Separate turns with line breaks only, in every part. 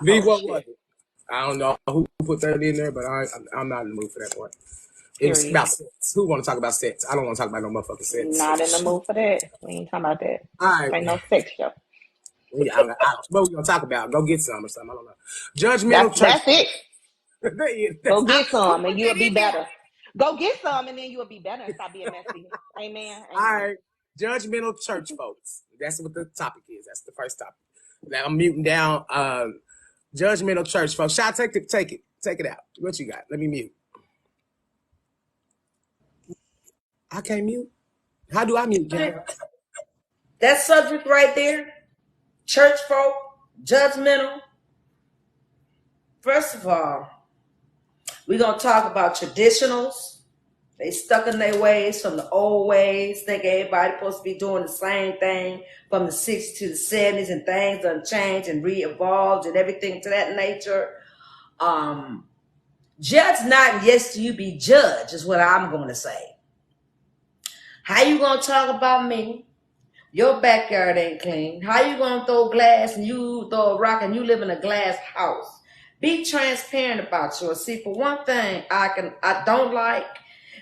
V, what was it? I don't know who put that in there, but I'm not in the mood for that one. It was about sex. Who want to talk about sex? I don't want to talk about no motherfucking sex.
Not in the mood for that. We ain't talking about that.
All right.
Ain't no sex show.
Yeah, what we gonna talk about? Go get some or something. I don't know. Judgmental church.
That's it. Go get some and you'll be better. Go get some and then you'll be better and stop being messy. Amen.
All right. Judgmental church folks. That's what the topic is. That's the first topic. Now I'm muting down. Judgmental church folks. Shot, take it out. What you got? Let me mute. I can't mute. How do I mute, Jan?
That subject right there, church folk, judgmental. First of all, we're going to talk about traditionals. They stuck in their ways from the old ways. Think everybody supposed to be doing the same thing from the 60s to the 70s, and things done changed and re-evolved and everything to that nature. Judge not, yes, you be judged is what I'm going to say. How you going to talk about me? Your backyard ain't clean. How you going to throw glass and you throw a rock and you live in a glass house? Be transparent about yours. See, for one thing I don't like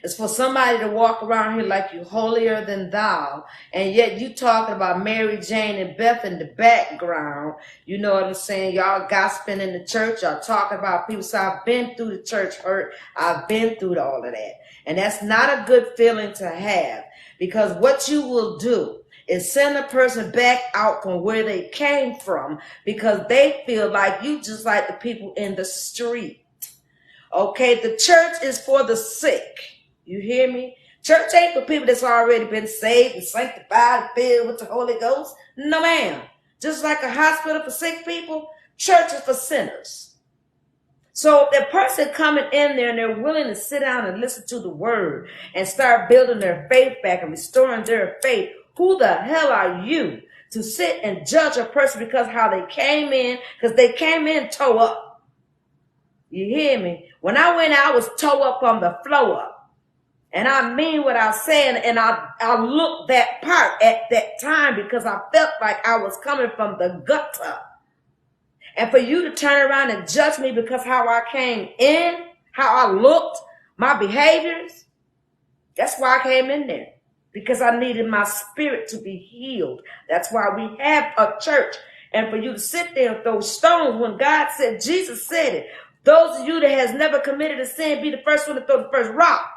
is for somebody to walk around here like you holier than thou, and yet you talking about Mary, Jane, and Beth in the background. You know what I'm saying? Y'all gossiping in the church. Y'all talking about people. So I've been through the church hurt. I've been through all of that. And that's not a good feeling to have, because what you will do is send a person back out from where they came from because they feel like you just like the people in the street. Okay, the church is for the sick. You hear me? Church ain't for people that's already been saved and sanctified and filled with the Holy Ghost. No, ma'am. Just like a hospital for sick people, church is for sinners. So if the person coming in there and they're willing to sit down and listen to the word and start building their faith back and restoring their faith, who the hell are you to sit and judge a person because how they came in? Because they came in toe up. You hear me? When I went out, I was toe up from the flow up. And I mean what I'm saying, and I looked that part at that time because I felt like I was coming from the gutter. And for you to turn around and judge me because how I came in, how I looked, my behaviors, that's why I came in there. Because I needed my spirit to be healed. That's why we have a church. And for you to sit there and throw stones when God said, Jesus said it. Those of you that has never committed a sin, be the first one to throw the first rock.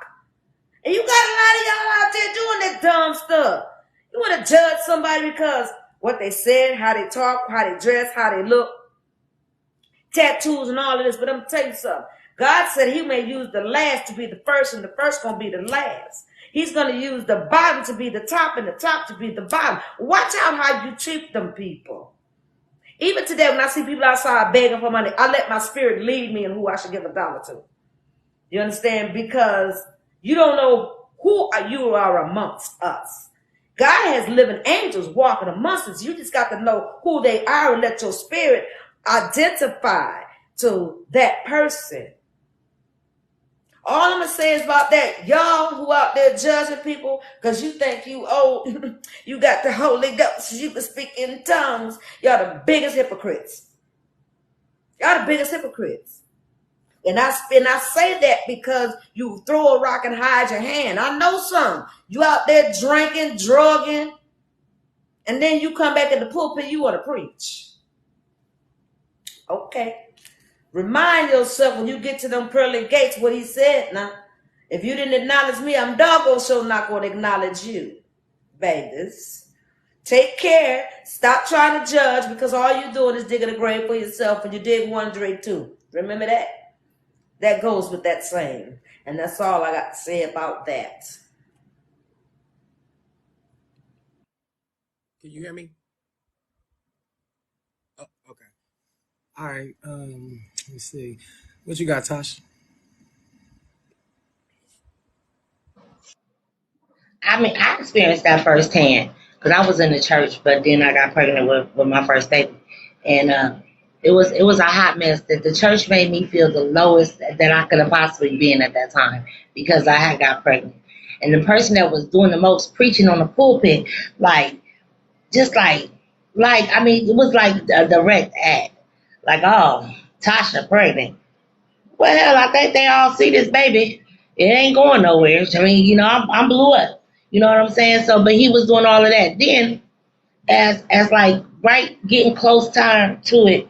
And you got a lot of y'all out there doing that dumb stuff. You want to judge somebody because what they said, how they talk, how they dress, how they look, tattoos and all of this. But I'm going to tell you something. God said he may use the last to be the first, and the first going to be the last. He's going to use the bottom to be the top and the top to be the bottom. Watch out how you treat them people. Even today, when I see people outside begging for money, I let my spirit lead me in who I should give $1 to. You understand? Because you don't know who you are amongst us. God has living angels walking amongst us. You just got to know who they are and let your spirit identify to that person. All I'm going to say is about that, y'all who out there judging people because you think you old, you got the Holy Ghost, you can speak in tongues. Y'all the biggest hypocrites. Y'all the biggest hypocrites. And I say that because you throw a rock and hide your hand. I know some. You out there drinking, drugging, and then you come back in the pulpit, you want to preach. Okay. Remind yourself when you get to them pearly gates what he said. Now, if you didn't acknowledge me, I'm doggone sure not going to acknowledge you, babies. Take care. Stop trying to judge because all you're doing is digging a grave for yourself and you dig one, dig two. Remember that? That goes with that saying. And that's all I got to say about that.
Can you hear me? Oh, okay. All right. Let's see. What you got, Tosh?
I mean, I experienced that firsthand because I was in the church, but then I got pregnant with my first baby. And it was a hot mess that the church made me feel the lowest that I could have possibly been at that time because I had got pregnant. And the person that was doing the most preaching on the pulpit, like Like, I mean, it was like a direct act. Like, oh, Tasha pregnant. Well, hell, I think they all see this baby. It ain't going nowhere. I mean, I'm blew up. You know what I'm saying? So, but he was doing all of that. Then, as like right getting close time to it,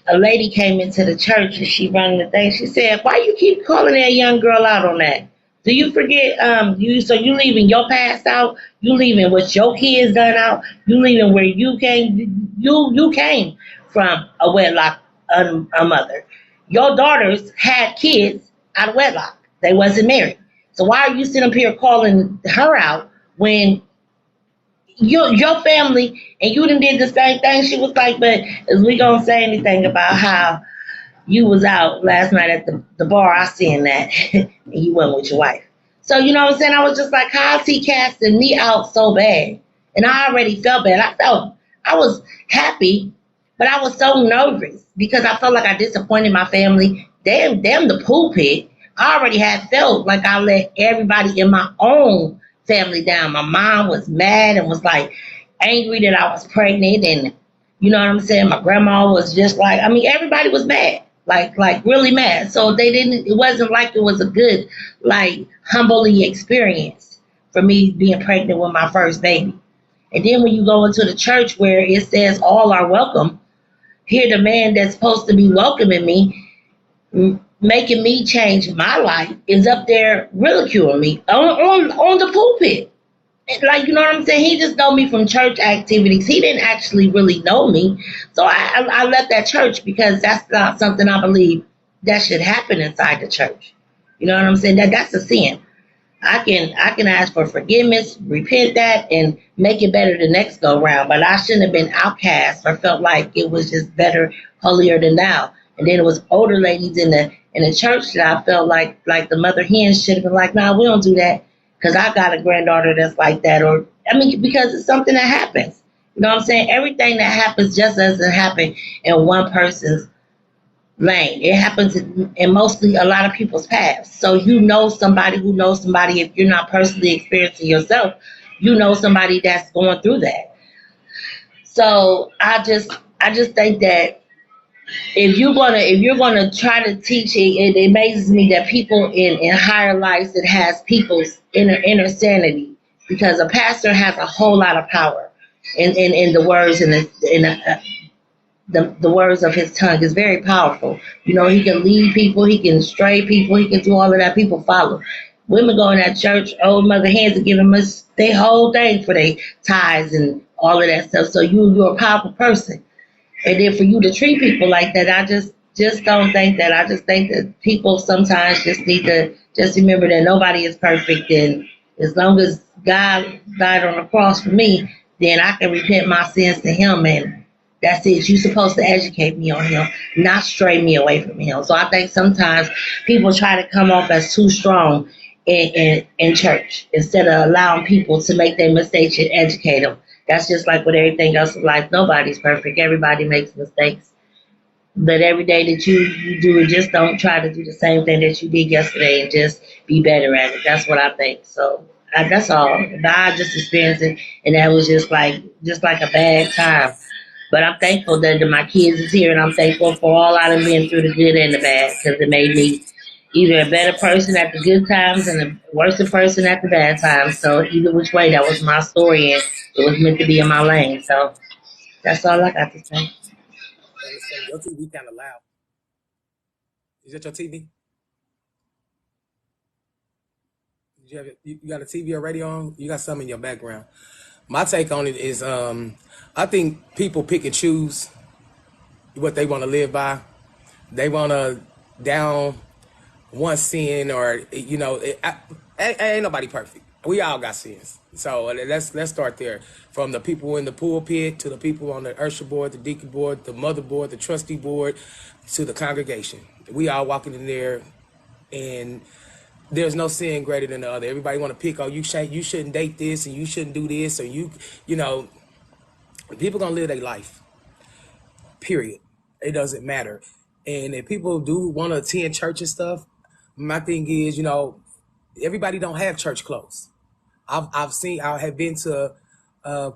a lady came into the church and she rang the thing. She said, "Why you keep calling that young girl out on that? Do you forget you leaving your past out? You leaving what your kids done out? You leaving where you came? You came from a wedlock, a mother. Your daughters had kids out of wedlock. They wasn't married. So why are you sitting up here calling her out when your family and you done did the same thing?" She was like, "But is we gonna say anything about how you was out last night at the bar? I seen that and you went with your wife." So you know what I'm saying? I was just like, how is he casting me out so bad? And I already felt bad. I was happy, but I was so nervous because I felt like I disappointed my family. Damn the pulpit. I already had felt like I let everybody in my own family down. My mom was mad and was like angry that I was pregnant, and you know what I'm saying? My grandma was just like, I mean, everybody was mad, like really mad. So it wasn't like it was a good, like, humbly experience for me being pregnant with my first baby. And then when you go into the church where it says all are welcome, here the man that's supposed to be welcoming me, making me change my life, is up there ridiculing me on the pulpit. Like, you know what I'm saying? He just know me from church activities. He didn't actually really know me. So I left that church because that's not something I believe that should happen inside the church. You know what I'm saying? That's a sin. I can ask for forgiveness, repent that, and make it better the next go round. But I shouldn't have been outcast or felt like it was just better, holier than thou. And then it was older ladies in the church that I felt like the mother hens should have been like, "Nah, we don't do that because I got a granddaughter that's like that." Or I mean, because it's something that happens. You know what I'm saying? Everything that happens just doesn't happen in one person's lane. It happens in mostly a lot of people's paths. So you know somebody who knows somebody. If you're not personally experiencing yourself, you know somebody that's going through that. So I just think that if you're gonna try to teach it, it amazes me that people in higher lives that has people's inner sanity, because a pastor has a whole lot of power in the words the words of his tongue is very powerful. You know, he can lead people, he can stray people, he can do all of that. People follow. Women go in that church, old mother hands are giving us their whole thing for their tithes and all of that stuff. So you're a powerful person. And then for you to treat people like that, I just don't think that. I just think that people sometimes just need to just remember that nobody is perfect, and as long as God died on the cross for me, then I can repent my sins to Him, and that's it. You're supposed to educate me on Him, not stray me away from Him. So I think sometimes people try to come off as too strong in church instead of allowing people to make their mistakes and educate them. That's just like with everything else in life. Nobody's perfect. Everybody makes mistakes. But every day that you do it, just don't try to do the same thing that you did yesterday, and just be better at it. That's what I think. So that's all. I just experienced it, and that was just like a bad time. But I'm thankful that my kids is here, and I'm thankful for all I've been through, the good and the bad, because it made me either a better person at the good times and a worse person at the bad times. So either which way, that was my story, and it was meant to be in my lane. So that's all I got to say.
Your TV kind of loud. Is that your TV? You got a TV or radio on? You got something in your background. My take on it is, I think people pick and choose what they want to live by. They want to down one sin, or ain't nobody perfect. We all got sins. So let's start there. From the people in the pulpit to the people on the usher board, the deacon board, the mother board, the trustee board, to the congregation. We all walking in there, and there's no sin greater than the other. Everybody want to pick, oh, you shouldn't date this, and you shouldn't do this, or people gonna live their life. Period. It doesn't matter. And if people do want to attend church and stuff, my thing is, everybody don't have church clothes. I have been to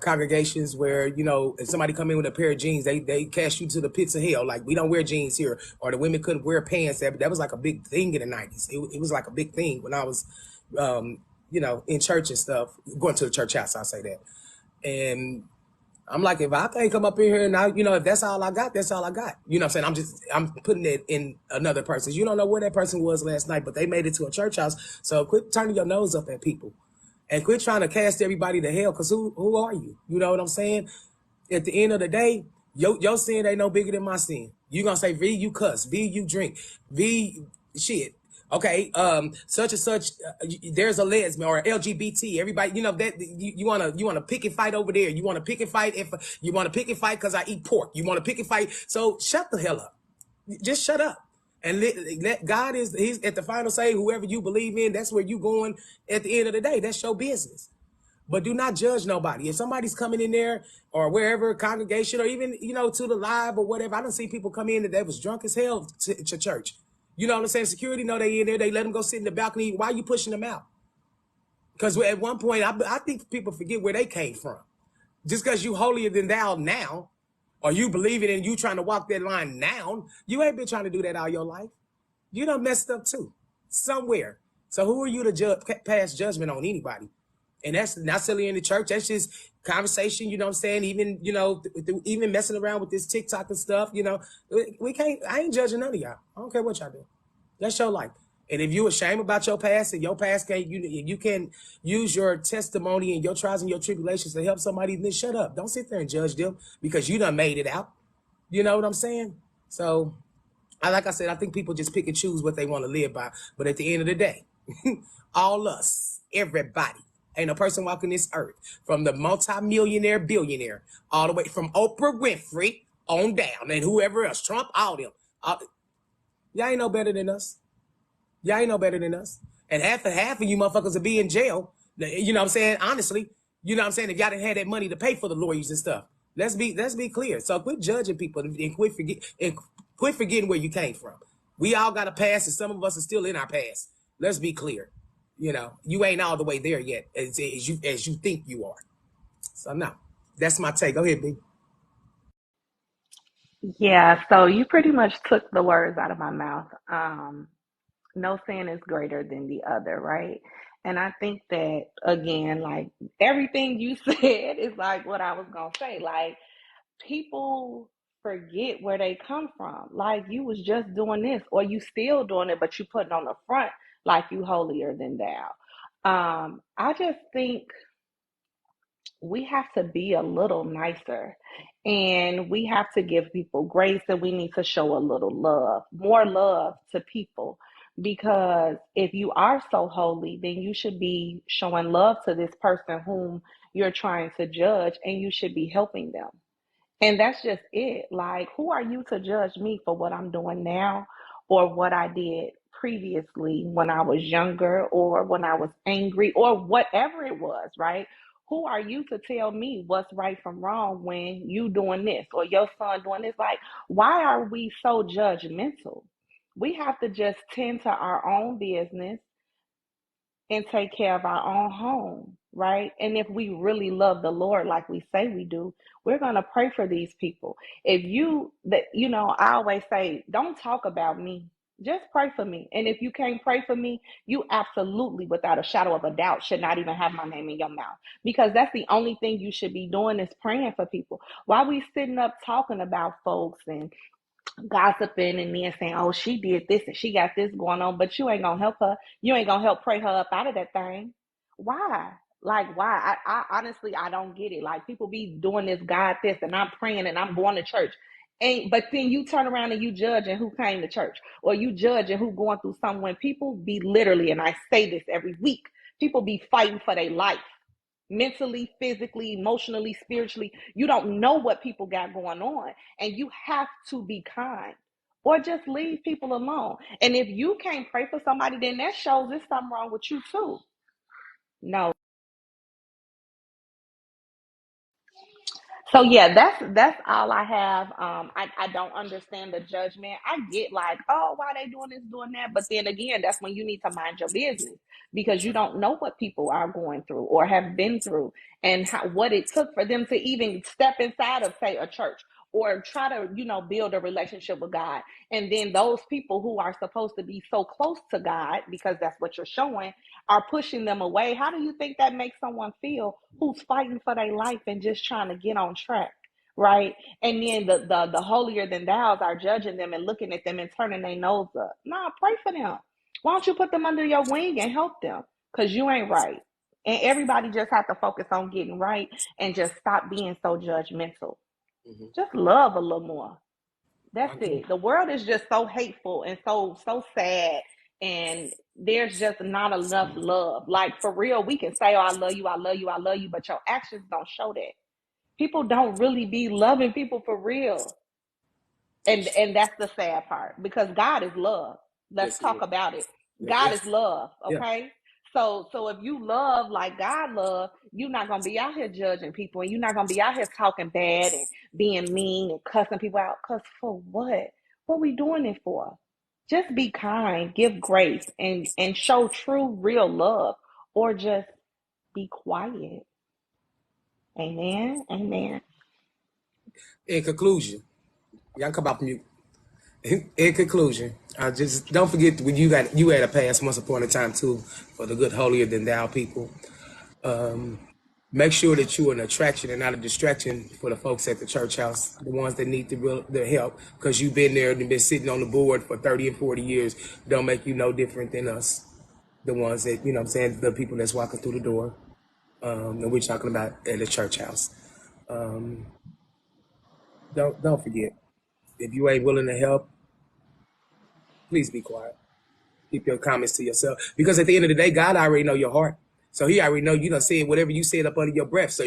congregations where, you know, if somebody come in with a pair of jeans, they cast you to the pits of hell. Like, we don't wear jeans here, or the women couldn't wear pants. That was like a big thing in the 90s. It was like a big thing when I was, you know, in church and stuff, going to the church house, I'll say that. And I'm like, if I can't come up in here and I, you know, if that's all I got, that's all I got. You know what I'm saying? I'm putting it in another person's. You don't know where that person was last night, but they made it to a church house. So quit turning your nose up at people and quit trying to cast everybody to hell. Cause who are you? You know what I'm saying? At the end of the day, your sin ain't no bigger than my sin. You gonna say, V, you cuss. V, you drink. V, shit. Okay, such and such. There's a lesbian or LGBT. Everybody, you know that you wanna pick and fight over there. You wanna pick and fight if you wanna pick and fight because I eat pork. You wanna pick and fight. So shut the hell up. Just shut up. And let God he's at the final say. Whoever you believe in, that's where you going. At the end of the day, that's your business. But do not judge nobody. If somebody's coming in there or wherever, congregation, or even, you know, to the live or whatever, I don't see people come in that was drunk as hell to church. You know what I'm saying? Security know they in there. They let them go sit in the balcony. Why are you pushing them out? Because at one point, I think people forget where they came from. Just because you holier than thou now, or you believe it and you trying to walk that line now, you ain't been trying to do that all your life. You done messed up too, somewhere. So who are you to pass judgment on anybody? And that's not silly in the church. That's just conversation, you know what I'm saying? Even, you know, even messing around with this TikTok and stuff, you know, I ain't judging none of y'all. I don't care what y'all do. That's your life. And if you ashamed about your past and your past you can use your testimony and your trials and your tribulations to help somebody, then shut up. Don't sit there and judge them because you done made it out. You know what I'm saying? So, like I said, I think people just pick and choose what they want to live by. But at the end of the day, all us, everybody, ain't a person walking this earth, from the multi-millionaire, billionaire, all the way from Oprah Winfrey on down, and whoever else, Trump, all them. Y'all ain't no better than us. Y'all ain't no better than us. And half of you motherfuckers will be in jail. You know what I'm saying? Honestly, you know what I'm saying? If y'all didn't have that money to pay for the lawyers and stuff. Let's be clear. So quit judging people and quit forgetting where you came from. We all got a past, and some of us are still in our past. Let's be clear. You know, you ain't all the way there yet as you think you are. So no, that's my take. Go ahead, B.
Yeah, so you pretty much took the words out of my mouth. No sin is greater than the other, right? And I think that, again, like everything you said is like what I was gonna say. Like, people forget where they come from. Like, you was just doing this, or you still doing it, but you putting on the front like you holier than thou. I just think we have to be a little nicer, and we have to give people grace, and we need to show a little love, more love to people. Because if you are so holy, then you should be showing love to this person whom you're trying to judge, and you should be helping them. And that's just it. Like, who are you to judge me for what I'm doing now, or what I did previously when I was younger, or when I was angry, or whatever it was, right? Who are you to tell me what's right from wrong when you doing this or your son doing this? Like, why are we so judgmental? We have to just tend to our own business and take care of our own home, right? And if we really love the Lord like we say we do, we're going to pray for these people. If you, that, you know, I always say, don't talk about me. Just pray for me. And if you can't pray for me, you absolutely, without a shadow of a doubt, should not even have my name in your mouth, because that's the only thing you should be doing is praying for people. Why we sitting up talking about folks and gossiping and then saying, oh, she did this and she got this going on, but you ain't gonna help her. You ain't gonna help pray her up out of that thing. Why? Like, why? I honestly, I don't get it. Like, people be doing this, God this, and I'm praying and I'm going to church. But then you turn around and you judging who came to church, or you judging who going through something, when people be literally, and I say this every week, people be fighting for their life. Mentally, physically, emotionally, spiritually. You don't know what people got going on, and you have to be kind, or just leave people alone. And if you can't pray for somebody, then that shows there's something wrong with you too. No. So yeah, that's all I have. I don't understand the judgment. I get like, oh, why they doing this, doing that, but then again, that's when you need to mind your business because you don't know what people are going through or have been through, and what it took for them to even step inside of, say, a church or try to, build a relationship with God. And then those people who are supposed to be so close to God, because that's what you're showing, are pushing them away. How do you think that makes someone feel who's fighting for their life and just trying to get on track? Right. And then the holier than thous are judging them and looking at them and turning their nose up. Nah, pray for them. Why don't you put them under your wing and help them? Because you ain't right. And everybody just have to focus on getting right and just stop being so judgmental.
Hmm.
Just love a little more.
I
That's
agree.
it. The world is just so hateful and so sad, and there's just not enough love. Like for real, we can say, "Oh, I love you, I love you, I love you," but your actions don't show that. People don't really be loving people for real. And that's the sad part because God is love. Let's
Yes, he
talk
is.
about it.
Yeah,
God is
yes.
love,
Yeah.
okay? So if you love like God love, you're not gonna be out here judging people, and you're not gonna be out here talking bad and being mean and cussing people out. Cause for what? What we doing it for? Just be kind, give grace, and show true, real love, or just be quiet. Amen. Amen.
In conclusion, y'all come off mute. In conclusion, I just don't forget when you had a past once upon a time too for the good holier than thou people. Make sure that you're an attraction and not a distraction for the folks at the church house, the ones that need the help, because you've been there and been sitting on the board for 30 and 40 years. Don't make you no different than us, the ones that you know what I'm saying, the people that's walking through the door. And we're talking about at the church house. Um, don't forget, if you ain't willing to help, please be quiet. Keep your comments to yourself. Because at the end of the day, God already know your heart. So he already know you done said whatever you said up under your breath. So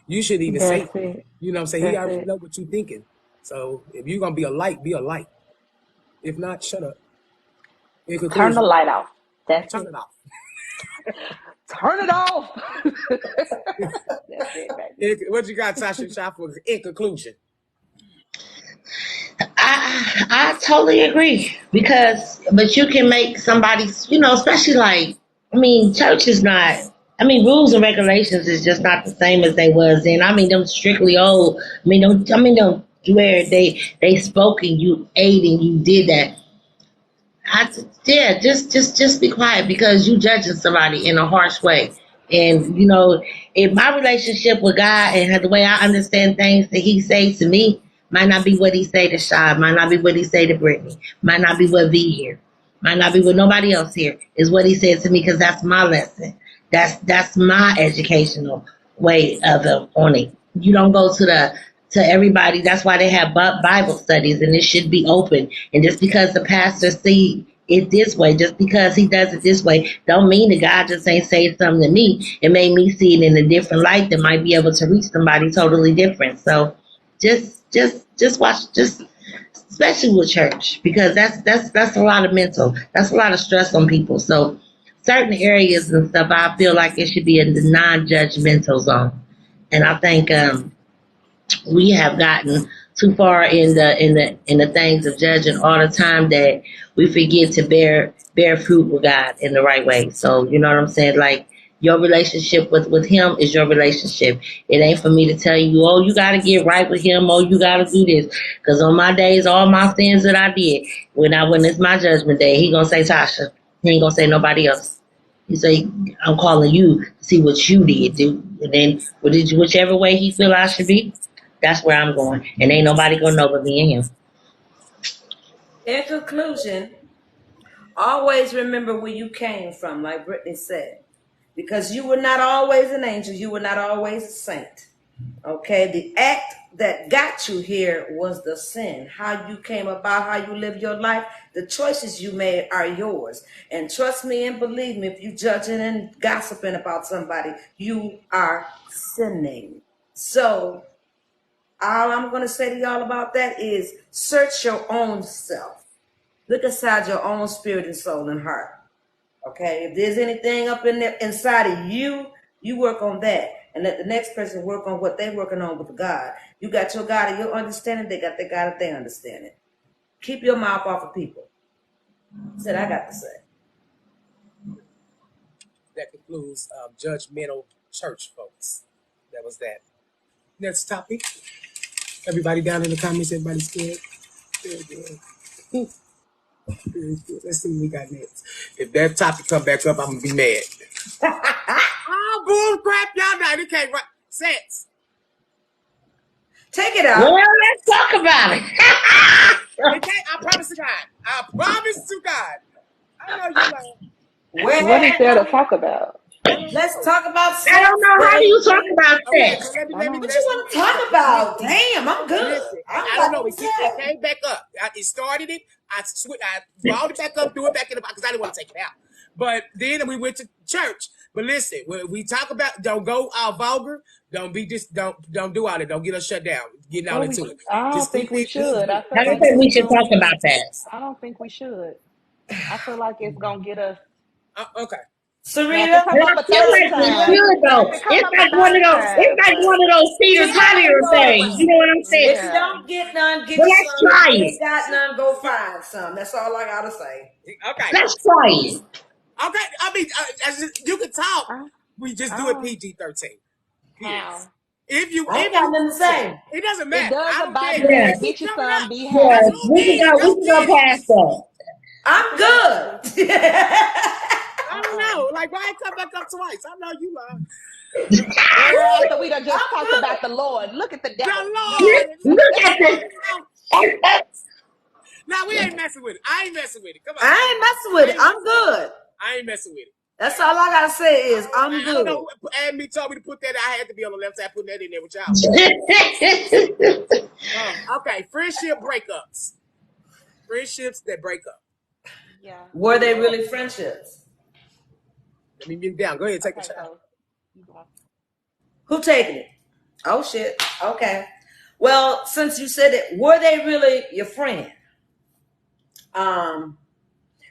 you shouldn't even say
That's
it.
it.
You know what I'm saying? He
That's
already
it.
know what you thinking. So if you're gonna be a light, be a light. If not, shut up. In
Turn the
conclusion,
light off. That's
turn
it.
it off.
Turn it off. That's it, baby.
What you got, Tasha Shop, for in conclusion?
I totally agree because, but you can make somebody's, especially like, I mean, church is not. I mean, rules and regulations is just not the same as they was then. I mean, them strictly old. Them where they spoke and you ate and you did that. Yeah, just be quiet because you judging somebody in a harsh way. And in my relationship with God and the way I understand things that He says to me might not be what He say to Shy, might not be what He say to Brittany, might not be what V here, might not be what nobody else here is what He said to me because that's my lesson. That's my educational way of on it. You don't go to everybody. That's why they have Bible studies, and it should be open. And just because the pastor see it this way, just because he does it this way, don't mean that God just ain't say something to me. It made me see it in a different light that might be able to reach somebody totally different. So just watch, just especially with church, because that's a lot of mental, that's a lot of stress on people. So certain areas and stuff, I feel like it should be in the non-judgmental zone. And I think we have gotten too far in the things of judging all the time that we forget to bear fruit with God in the right way. So you know what I'm saying? Like your relationship with Him is your relationship. It ain't for me to tell you, oh, you got to get right with Him, oh, you got to do this. Because on my days, all my sins that I did, when it's my judgment day, He gonna say Tasha. He ain't gonna say nobody else. He say, I'm calling you to see what you did, dude. And then whichever way He feel I should be, that's where I'm going. And ain't nobody gonna know but me and Him.
In conclusion, always remember where you came from, like Brittany said, because you were not always an angel, you were not always a saint. Okay, the act that got you here was the sin. How you came about, how you live your life, the choices you made are yours. And trust me and believe me, if you judging and gossiping about somebody, you are sinning. So all I'm going to say to y'all about that is search your own self. Look inside your own spirit and soul and heart. Okay, if there's anything up in there inside of you, you work on that. and let the next person work on what they're working on with God. You got your God and your understanding, they got their God and their understanding. Keep your mouth off of people. That's what I got to say.
That concludes judgmental church folks. That was that. Next topic. Everybody down in the comments, everybody scared? Very good. Very good. Let's see what we got next. If that topic come back up, I'm gonna be mad. Oh, bull crap, y'all know they can't write sense.
Take it out.
Well, let's talk about it.
They can't, I promise to God. I promise to God. I know you lying.
What is there to
Well,
talk about?
I don't
let's
know.
talk about
I
sex,
don't know how do you talk
baby.
about
Okay,
sex.
so let me
I don't.
What you want to talk about? Damn, I'm good.
Listen,
I'm
I don't know.
like,
It came back up. It started it. I brought it back up, threw it back in the box because I didn't want to take it out. But then we went to church. But listen, when we talk about, don't go all vulgar. Don't be just don't do all that. Don't get us shut down. Getting all
Well,
into it.
I don't
Just
think
keep
we
it.
should. I
I
feel
don't
like
think
it's
we should talk
going.
about that.
I don't think we should. I feel like it's gonna get us.
Okay.
Now, if it
Sarita,
come
And
up
I
a
feel
third
like we
time,
should
now
though.
if it come up a
One
third
of those. It's
time,
like one of those Peter
see, I ain't
Collier
going
things. You know what I'm saying?
If you
yeah.
don't get none, get
But
you
let's
some. If
try
you
it.
ain't got none, go find some. That's all I gotta say.
Okay.
Let's try it.
Okay. I mean, you can talk.
I,
We just
I
do it
don't.
PG-13. Period.
How?
I ain't got nothing to
Listen,
say.
it doesn't
It
matter.
does
I
the
don't care.
Bible
You
Yeah,
say,
can keep
"Get you
coming
some,
up.
be
yeah.
That's
happy."
who did it.
We
Go
can go
get it.
past that.
I
I'm
feel like we just.
good.
I don't know. Like, why it come back up twice? I know you lying.
Girl, after we done just
I'm
talked
good.
about the Lord, look at the
The
devil. No.
Lord.
Look at this.
Now we ain't messing with it. I ain't messing with it. Come on.
I ain't messing
I
with it.
ain't
I'm
messing with it.
good.
I ain't messing with it.
That's all I gotta say is I'm
I don't
good.
know who me told me to put that. I had to be on the left side putting that in there with y'all. Okay. Friendship breakups. Friendships that break up.
Yeah.
Were they really friendships?
Let me get down. Go ahead, take a
Okay,
shot.
so you go.
Who taking it? Oh shit. Okay. Well, since you said it, were they really your friend?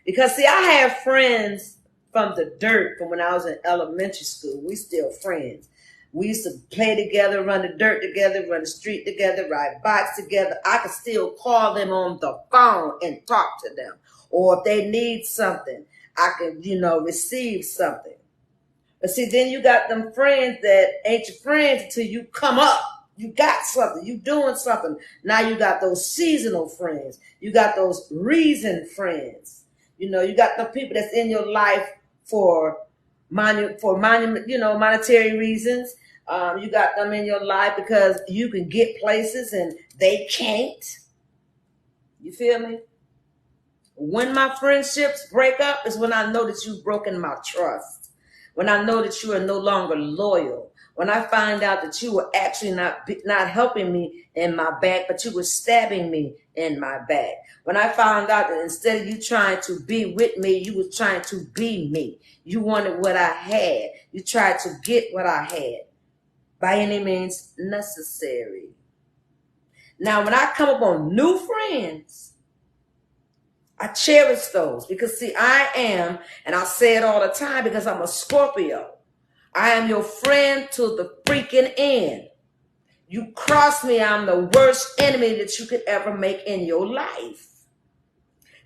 Because see, I have friends from the dirt from when I was in elementary school. We still friends. We used to play together, run the dirt together, run the street together, ride bikes together. I could still call them on the phone and talk to them. Or if they need something, I can, receive something. But see, then you got them friends that ain't your friends until you come up. You got something. You doing something. Now you got those seasonal friends. You got those reason friends. You got the people that's in your life for monetary reasons. You got them in your life because you can get places and they can't. You feel me? When my friendships break up is when I know that you've broken my trust. When I know that you are no longer loyal. When I find out that you were actually not helping me in my back, but you were stabbing me in my back. When I found out that instead of you trying to be with me, you were trying to be me. You wanted what I had. You tried to get what I had by any means necessary. Now, when I come upon new friends, I cherish those because see, I am, and I say it all the time because I'm a Scorpio. I am your friend to the freaking end. You cross me, I'm the worst enemy that you could ever make in your life.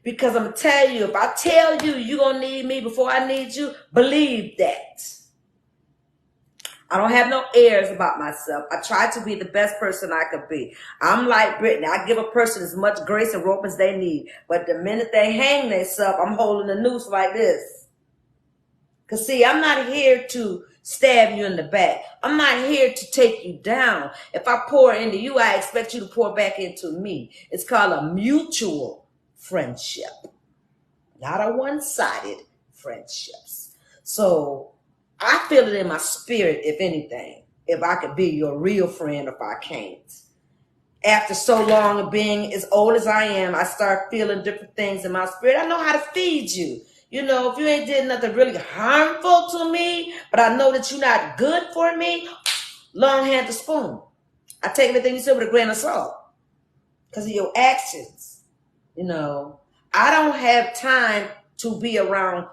Because I'm going to tell you, if I tell you you're going to need me before I need you, believe that. I don't have no airs about myself. I try to be the best person I could be. I'm like Brittany. I give a person as much grace and rope as they need. But the minute they hang themselves, I'm holding the noose like this. Because, see, I'm not here to stab you in the back. I'm not here to take you down. If I pour into you, I expect you to pour back into me. It's called a mutual friendship, not a one-sided friendships. So I feel it in my spirit, if anything, if I could be your real friend, if I can't. After so long of being as old as I am, I start feeling different things in my spirit. I know how to feed you. If you ain't did nothing really harmful to me, but I know that you're not good for me, long hand to spoon. I take everything you say with a grain of salt because of your actions. I don't have time to be around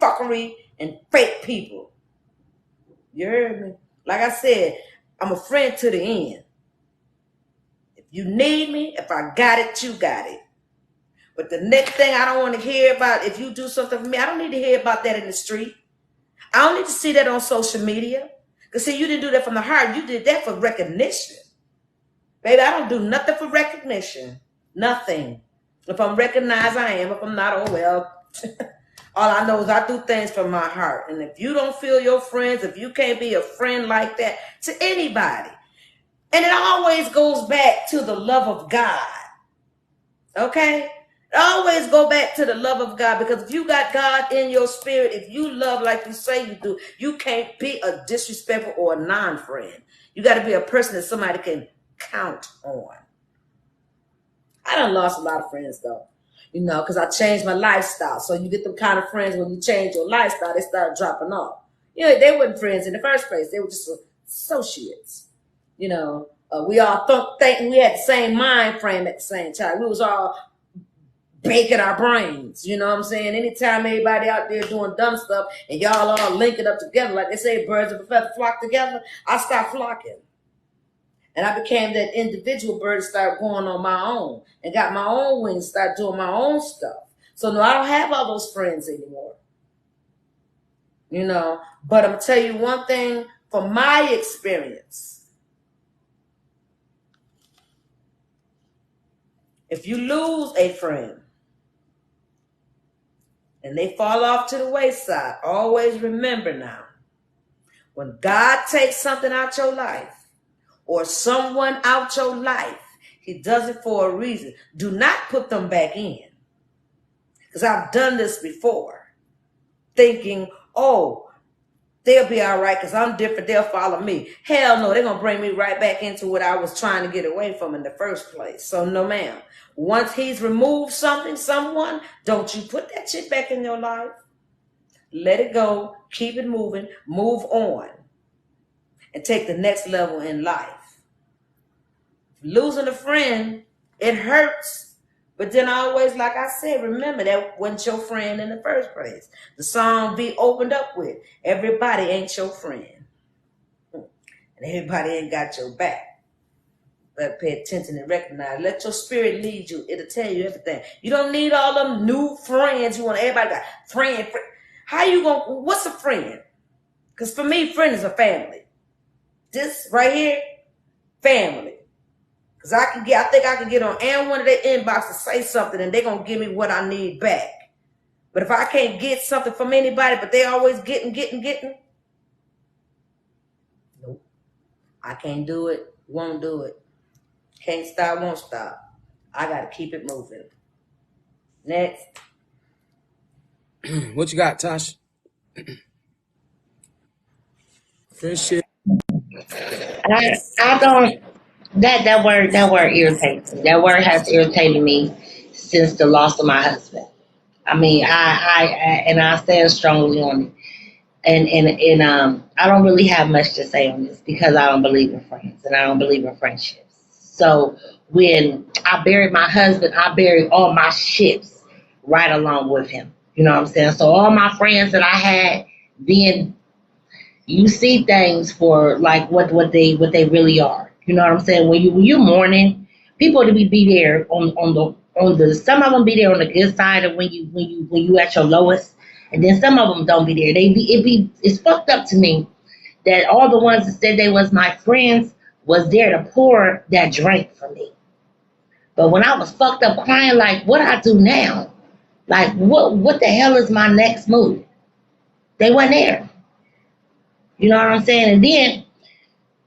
fuckery and fake people. You heard me? Like I said, I'm a friend to the end. If you need me, if I got it, you got it. But the next thing I don't want to hear about, if you do something for me, I don't need to hear about that in the street. I don't need to see that on social media. Because, see, you didn't do that from the heart. You did that for recognition. Baby, I don't do nothing for recognition. Nothing. If I'm recognized, I am. If I'm not, oh well. All I know is I do things from my heart. And if you don't feel your friends, if you can't be a friend like that to anybody, and it always goes back to the love of God. Okay? Always go back to the love of God, because if you got God in your spirit, if you love like you say you do, you can't be a disrespectful or a non-friend. You got to be a person that somebody can count on. I done lost a lot of friends though, because I changed my lifestyle. So you get them kind of friends, when you change your lifestyle, they start dropping off. They weren't friends in the first place. They were just associates. We all think we had the same mind frame at the same time. We was all baking our brains. You know what I'm saying? Anytime anybody out there doing dumb stuff and y'all all linking up together, like they say, birds of a feather flock together, I stopped flocking. And I became that individual bird and started going on my own and got my own wings, started doing my own stuff. So no, I don't have all those friends anymore. But I'm going to tell you one thing from my experience. If you lose a friend and they fall off to the wayside, always remember now, when God takes something out your life or someone out your life, he does it for a reason. Do not put them back in. Because I've done this before, thinking, oh, they'll be all right because I'm different. They'll follow me. Hell no, they're going to bring me right back into what I was trying to get away from in the first place. So no, ma'am. Once he's removed someone, don't you put that shit back in your life. Let it go. Keep it moving. Move on. And take the next level in life. Losing a friend, it hurts. But then always, like I said, remember that wasn't your friend in the first place. The song be opened up with, everybody ain't your friend. And everybody ain't got your back. But pay attention and recognize. Let your spirit lead you. It'll tell you everything. You don't need all them new friends. You want everybody got friend. How you going, what's a friend? Because for me, friend is a family. This right here, family. Because I think I can get on and one of their inbox to say something and they're going to give me what I need back. But if I can't get something from anybody, but they always getting, nope. I can't do it, won't do it. Can't stop, won't stop. I got to keep it moving. Next.
What you got, Tosh? Friendship.
I don't. That word irritates me. That word has irritated me since the loss of my husband. I mean, I stand strongly on it. And I don't really have much to say on this because I don't believe in friends and I don't believe in friendships. So when I buried my husband, I buried all my ships right along with him. You know what I'm saying? So all my friends that I had, then you see things for like what they really are. You know what I'm saying? When you're mourning, people to be there on the some of them be there on the good side of when you at your lowest, and then some of them don't be there. It's fucked up to me that all the ones that said they was my friends was there to pour that drink for me. But when I was fucked up crying, like what I do now, like what the hell is my next move? They weren't there. You know what I'm saying? And then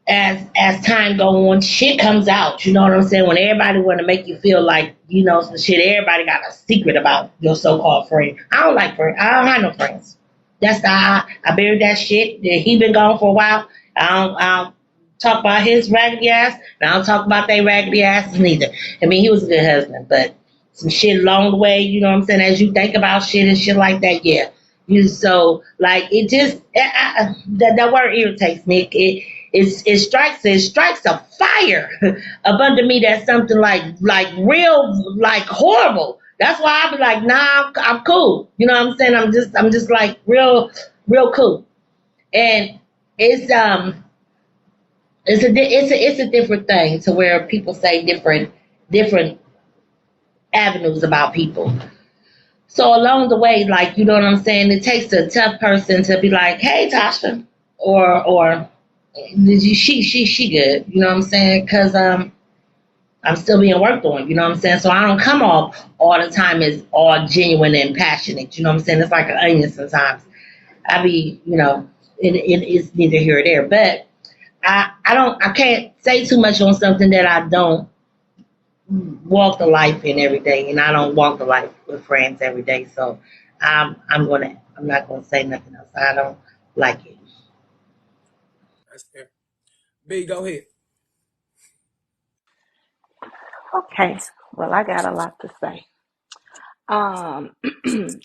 as time go on, shit comes out. You know what I'm saying? When everybody want to make you feel like, some shit, everybody got a secret about your so-called friend. I don't like friends. I don't have no friends. I buried that shit. He been gone for a while. I don't talk about his raggedy ass, and I don't talk about their raggedy asses neither. I mean, he was a good husband, but some shit along the way, you know what I'm saying? As you think about shit and shit like that, yeah. So like it just that word irritates me. It strikes a fire up under me. That's something like real, like horrible. That's why I be like, nah, I'm cool. You know what I'm saying? I'm just like real cool. And it's It's a different thing to where people say different avenues about people. So along the way, like, you know what I'm saying, it takes a tough person to be like, hey, Tasha, or she good, you know what I'm saying? Because I'm still being worked on, you know what I'm saying? So I don't come off all the time as all genuine and passionate, you know what I'm saying? It's like an onion sometimes. I be, it's neither here or there. But I can't say too much on something that I don't walk the life in every day, and I don't walk the life with friends every day. So I'm not gonna say nothing else. I don't like it.
That's fair. B, go ahead.
Okay, well, I got a lot to say. Um,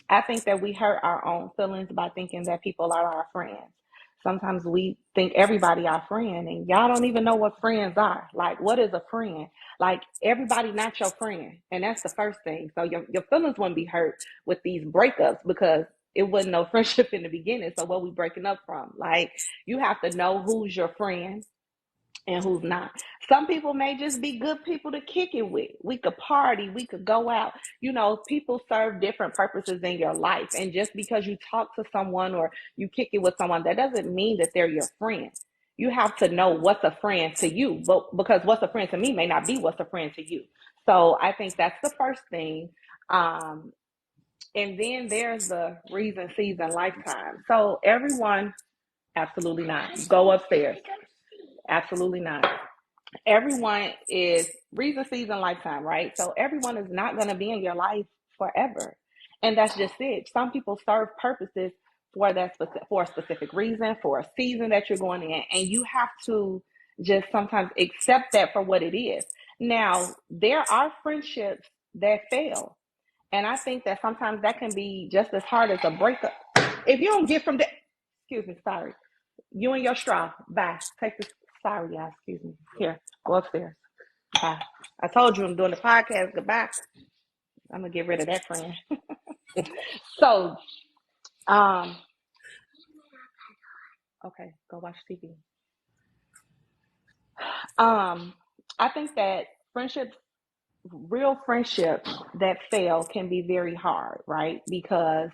I think that we hurt our own feelings by thinking that people are our friends. Sometimes we think everybody our friend, and y'all don't even know what friends are. Like, what is a friend? Like, everybody not your friend, and that's the first thing. So your feelings wouldn't be hurt with these breakups because it wasn't no friendship in the beginning. So what we breaking up from? Like, you have to know who's your friend and who's not. Some people may just be good people to kick it with. We could party, we could go out. You know, people serve different purposes in your life. And just because you talk to someone or you kick it with someone, that doesn't mean that they're your friend. You have to know what's a friend to you, but because what's a friend to me may not be what's a friend to you. So I think that's the first thing. Um, and then there's the reason, season, lifetime. So everyone, absolutely not. Go upstairs. Absolutely not. Everyone is reason, season, lifetime, right? So everyone is not going to be in your life forever, and that's just it. Some people serve purposes for for a specific reason, for a season that you're going in, and you have to just sometimes accept that for what it is. Now, there are friendships that fail, and I think that sometimes that can be just as hard as a breakup. If you don't get from that, excuse me, sorry, you and your straw. Bye. Take this. Sorry, y'all. Excuse me. Here, go upstairs. Bye. I told you I'm doing the podcast. Goodbye. I'm gonna get rid of that friend. So, um, okay, go watch TV. Um, I think that friendships, real friendships that fail, can be very hard, right? Because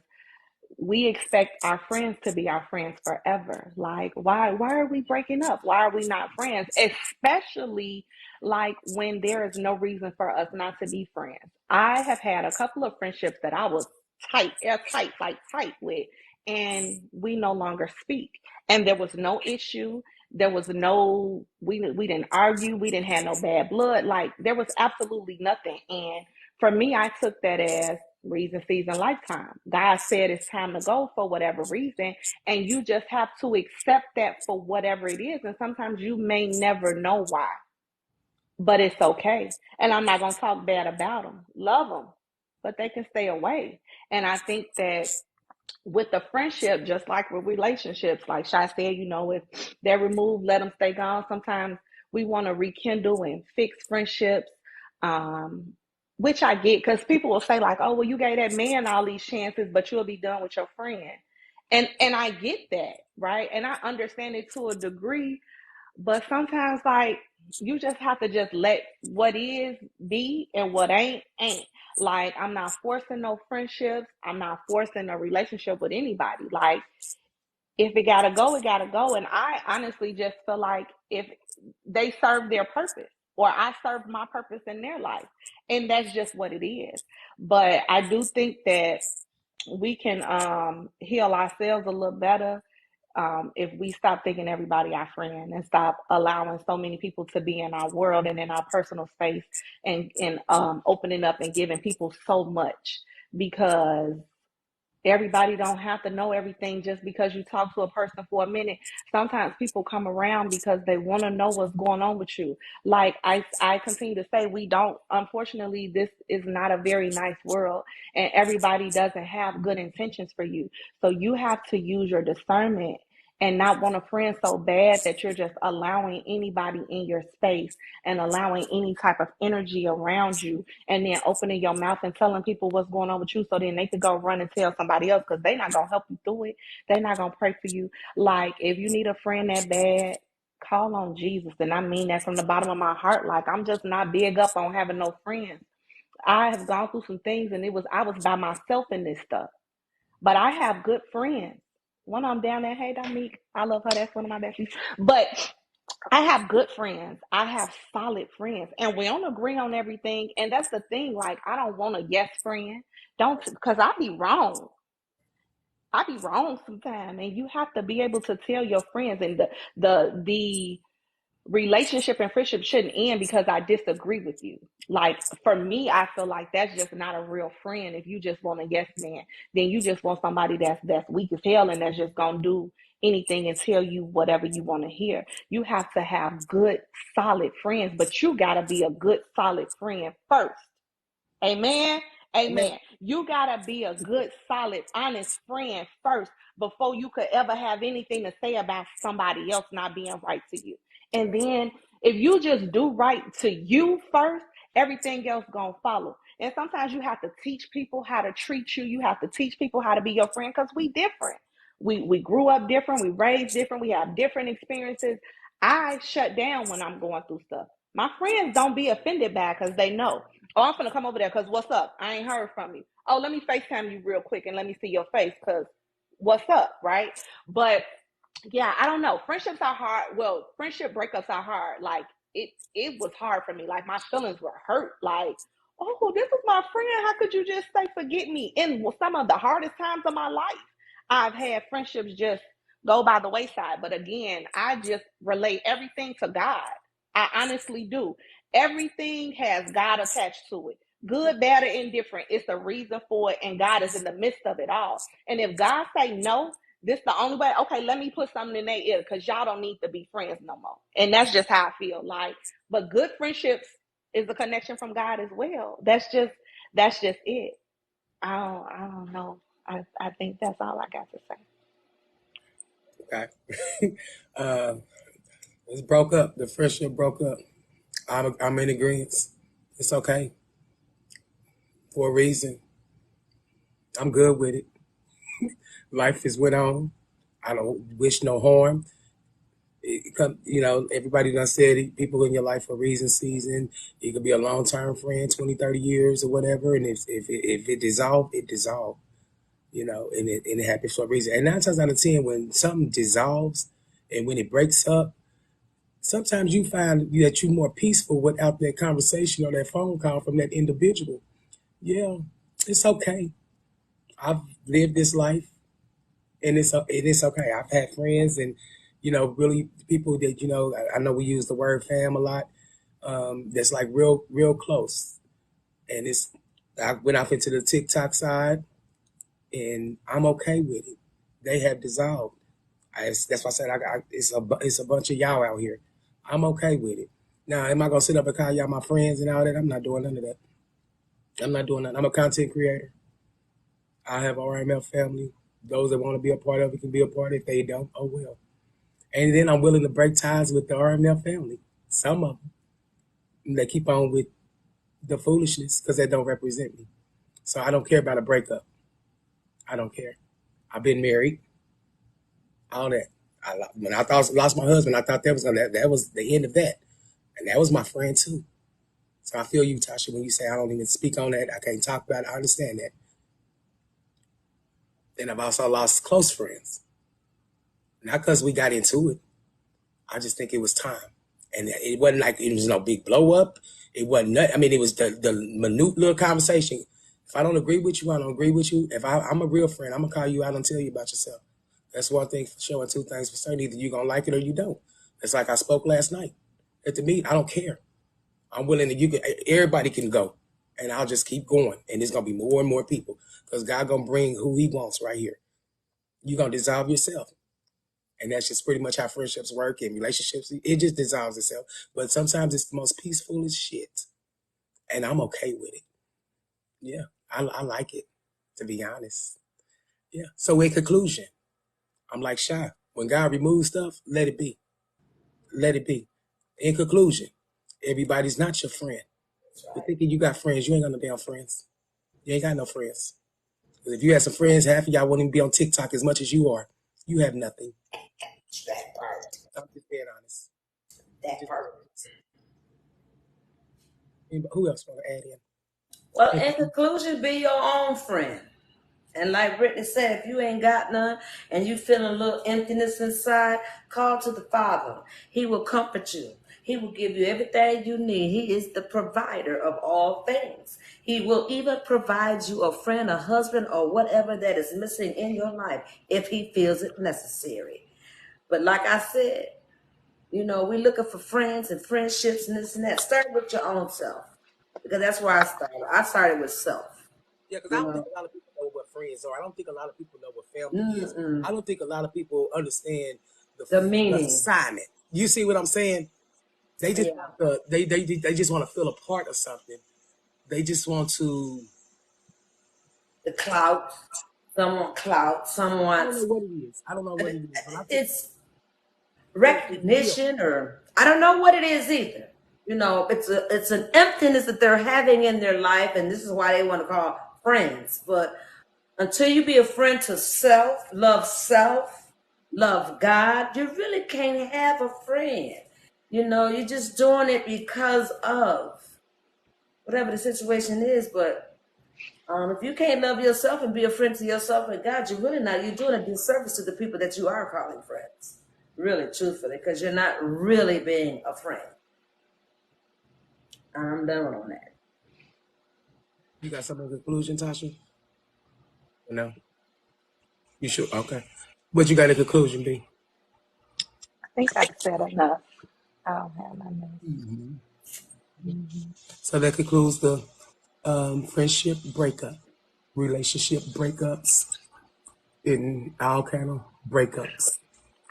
we expect our friends to be our friends forever. Like, why are we breaking up? Why are we not friends? Especially like when there is no reason for us not to be friends. I have had a couple of friendships that I was tight, airtight, like tight with, and we no longer speak. And there was no issue. There was no, we didn't argue. We didn't have no bad blood. Like, there was absolutely nothing. And for me, I took that as reason, season, lifetime. God said it's time to go for whatever reason, and you just have to accept that for whatever it is. And sometimes you may never know why, but it's okay. And I'm not going to talk bad about them. Love them, but they can stay away. And I think that with the friendship, just like with relationships, like Shy said, you know, if they're removed, let them stay gone. Sometimes we want to rekindle and fix friendships, um, which I get because people will say like, "Oh, well, you gave that man all these chances, but you'll be done with your friend," and I get that, right? And I understand it to a degree, but sometimes, like, you just have to just let what is be and what ain't. Like, I'm not forcing no friendships. I'm not forcing a relationship with anybody. Like, if it gotta go, it gotta go. And I honestly just feel like if they serve their purpose or I serve my purpose in their life, and that's just what it is. But I do think that we can heal ourselves a little better if we stop thinking everybody our friend and stop allowing so many people to be in our world and in our personal space and opening up and giving people so much because everybody don't have to know everything just because you talk to a person for a minute. Sometimes people come around because they want to know what's going on with you. Like I continue to say, we don't, unfortunately, this is not a very nice world and everybody doesn't have good intentions for you. So you have to use your discernment and not want a friend so bad that you're just allowing anybody in your space and allowing any type of energy around you and then opening your mouth and telling people what's going on with you so then they could go run and tell somebody else because they're not going to help you through it. They're not going to pray for you. Like, if you need a friend that bad, call on Jesus. And I mean that from the bottom of my heart. Like, I'm just not big up on having no friends. I have gone through some things, and I was by myself in this stuff. But I have good friends. One of them down there, hey Dominique, I love her. That's one of my besties. But I have good friends. I have solid friends, and we don't agree on everything. And that's the thing. Like, I don't want a yes friend. Don't, because I be wrong. I be wrong sometimes, and you have to be able to tell your friends. And the relationship and friendship shouldn't end because I disagree with you. Like, for me, I feel like that's just not a real friend. If you just want a yes man, then you just want somebody that's weak as hell and that's just gonna do anything and tell you whatever you want to hear. You have to have good, solid friends, but you gotta be a good, solid friend first. Amen.
Amen.
Amen. You got to be a good, solid, honest friend first before you could ever have anything to say about somebody else not being right to you. And then if you just do right to you first, everything else going to follow. And sometimes you have to teach people how to treat you. You have to teach people how to be your friend because we different. We grew up different. We raised different. We have different experiences. I shut down when I'm going through stuff. My friends don't be offended by it because they know. Oh, I'm gonna come over there because what's up? I ain't heard from you. Oh, let me FaceTime you real quick and let me see your face because what's up, right? But yeah, I don't know. Friendships are hard. Well, friendship breakups are hard. Like, it was hard for me. Like, my feelings were hurt. Like, oh, this is my friend. How could you just say forget me? In some of the hardest times of my life, I've had friendships just go by the wayside. But again, I just relate everything to God. I honestly do. Everything has God attached to it. Good, bad, or indifferent. It's a reason for it, and God is in the midst of it all. And if God say no, this the only way. Okay, let me put something in their ear because y'all don't need to be friends no more. And that's just how I feel. Like, but good friendships is a connection from God as well. That's just it. I don't know. I think that's all I got to say.
Okay. uh, it's broke up. The friendship broke up. I'm in agreement. It's okay for a reason. I'm good with it. Life has went on. I don't wish no harm. Everybody done said it, people in your life for a reason, season. It could be a long term friend, 20, 30 years or whatever. And if it dissolved, it dissolved. And it happens for a reason. And 9 times out of 10, when something dissolves and when it breaks up, sometimes you find that you're more peaceful without that conversation or that phone call from that individual. Yeah, it's okay. I've lived this life, and it's okay. I've had friends, and really people that I know we use the word fam a lot. That's like real close, and I went off into the TikTok side, and I'm okay with it. They have dissolved. That's why I said it's a bunch of y'all out here. I'm okay with it. Now, am I gonna sit up and call y'all my friends and all that? I'm not doing none of that. I'm not doing that. I'm a content creator. I have RMF family. Those that want to be a part of it can be a part. If they don't, oh well. And then I'm willing to break ties with the RMF family. Some of them, they keep on with the foolishness because they don't represent me. So I don't care about a breakup. I don't care. I've been married. All that. When I lost my husband, I thought that was the end of that, and that was my friend too. So I feel you, Tasha, when you say I don't even speak on that. I can't talk about it. I understand that. And I've also lost close friends, not because we got into it. I just think it was time, and it wasn't like it was no big blow up. It wasn't. I mean, it was the minute little conversation. If I don't agree with you, I don't agree with you. If I'm a real friend, I'm gonna call you out and tell you about yourself. That's one thing for sure, and two things for certain. Either you're gonna like it or you don't. It's like I spoke last night at the meet. I don't care. I'm willing to. Everybody can go, and I'll just keep going. And there's gonna be more and more people because God gonna bring who He wants right here. You're gonna dissolve yourself, and that's just pretty much how friendships work and relationships. It just dissolves itself. But sometimes it's the most peaceful as shit, and I'm okay with it. Yeah, I like it, to be honest. Yeah. So in conclusion, I'm like Shy. When God removes stuff, let it be. Let it be. In conclusion, everybody's not your friend. You're thinking you got friends. You ain't got no damn friends. You ain't got no friends. 'Cause if you had some friends, half of y'all wouldn't even be on TikTok as much as you are. You have nothing.
That part.
I'm just being honest.
that purpose.
Who else want to add in?
Well, in conclusion, be your own friend. And like Brittany said, if you ain't got none and you feeling a little emptiness inside, call to the Father. He will comfort you. He will give you everything you need. He is the provider of all things. He will even provide you a friend, a husband, or whatever that is missing in your life if he feels it necessary. But like I said, we're looking for friends and friendships and this and that. Start with your own self, because that's where I started. I started with self.
Yeah, because I don't think a lot of people know what friends are. I don't think a lot of people know what family is. I don't think a lot of people understand
The
the
meaning.
assignment. You see what I'm saying? They just they just want to feel a part of something. They just want to
the clout. Someone clout. Someone.
I don't know what it is. I don't know what it is. But
it's recognition, or I don't know what it is either. It's an emptiness that they're having in their life, and this is why they want to call friends. But until you be a friend to self, love God, you really can't have a friend. You're just doing it because of whatever the situation is. But if you can't love yourself and be a friend to yourself and God, you're doing a disservice to the people that you are calling friends. Really, truthfully, because you're not really being a friend. I'm done on that.
You got some conclusion, Tasha? No? You sure? Okay. What you got in conclusion, B?
I think I've said enough. I don't have my notes.
So that concludes the friendship breakup, relationship breakups, and all kind of breakups.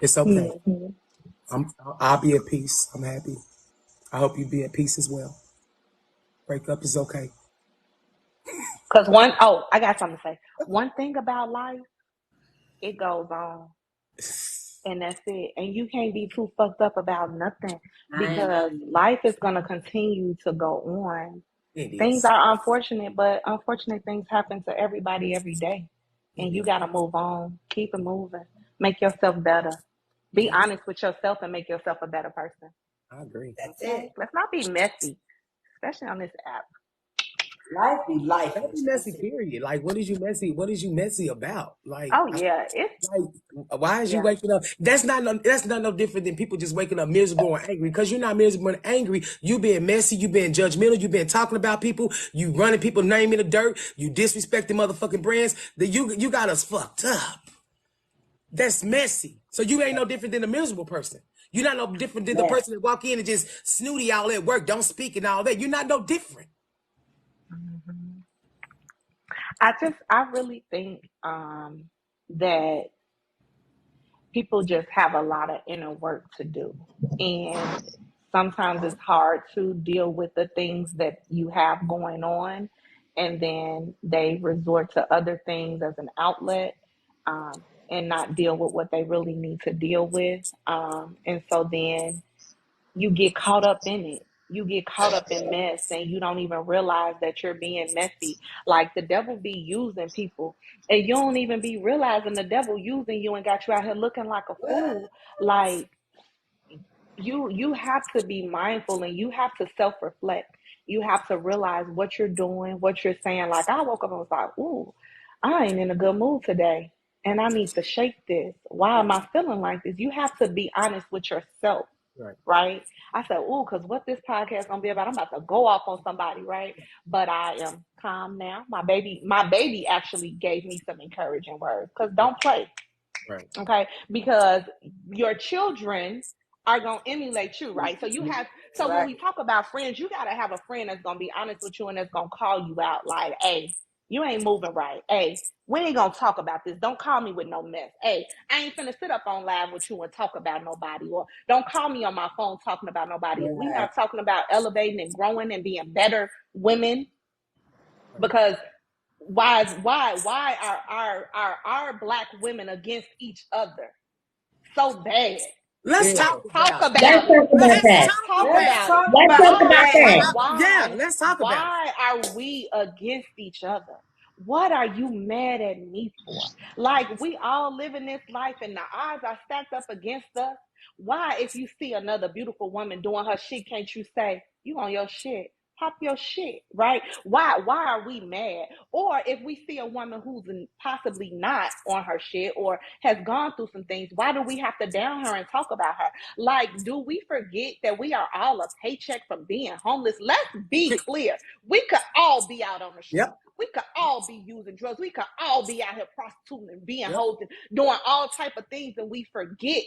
It's okay. I'll be at peace. I'm happy. I hope you be at peace as well. Breakup is okay.
Because I got something to say. One thing about life, it goes on. And that's it. And you can't be too fucked up about nothing, because life is going to continue to go on. Things are unfortunate, but unfortunate things happen to everybody every day. And you got to move on. Keep it moving. Make yourself better. Be honest with yourself and make yourself a better person.
I agree.
That's it.
Let's not be messy, especially on this app.
Life be life.
That'd be messy, period. Like, what is you messy about? Like,
oh yeah,
why is you waking up? That's not no different than people just waking up miserable and angry. Because you're not miserable and angry. You being messy, you being judgmental, you been talking about people, you running people name in the dirt, you disrespecting motherfucking brands. That you got us fucked up. That's messy. So you ain't no different than a miserable person. You're not no different than the person that walk in and just snooty all at work, don't speak and all that. You're not no different.
I really think that people just have a lot of inner work to do. And sometimes it's hard to deal with the things that you have going on. And then they resort to other things as an outlet, and not deal with what they really need to deal with. And so then you get caught up in it. You get caught up in mess and you don't even realize that you're being messy. Like the devil be using people and you don't even be realizing the devil using you and got you out here looking like a fool. Like you have to be mindful and you have to self-reflect. You have to realize what you're doing, what you're saying. Like I woke up and was like, ooh, I ain't in a good mood today and I need to shake this. Why am I feeling like this? You have to be honest with yourself. Right. I said, "Ooh, because what this podcast gonna be about? I'm about to go off on somebody, right?" But I am calm now. My baby actually gave me some encouraging words. Because don't play,
right?
Okay, because your children are gonna emulate you, right? So when we talk about friends, you gotta have a friend that's gonna be honest with you and that's gonna call you out, like, "Hey, you ain't moving right. Hey, we ain't gonna talk about this. Don't call me with no mess. Hey, I ain't finna sit up on live with you and talk about nobody. Or don't call me on my phone talking about nobody. If we not talking about elevating and growing and being better women, because why are our black women against each other so bad?
Let's talk about
that.
Let's talk about
that.
Yeah, let's talk about
why are we against each other? What are you mad at me for? Like, we all live in this life and the odds are stacked up against us. Why, if you see another beautiful woman doing her shit, can't you say, you on your shit? Pop your shit, right? Why are we mad? Or if we see a woman who's possibly not on her shit or has gone through some things, why do we have to down her and talk about her? Like, do we forget that we are all a paycheck from being homeless? Let's be clear. We could all be out on the street.
Yep.
We could all be using drugs. We could all be out here prostituting and being
Yep.
hoes and doing all type of things, and we forget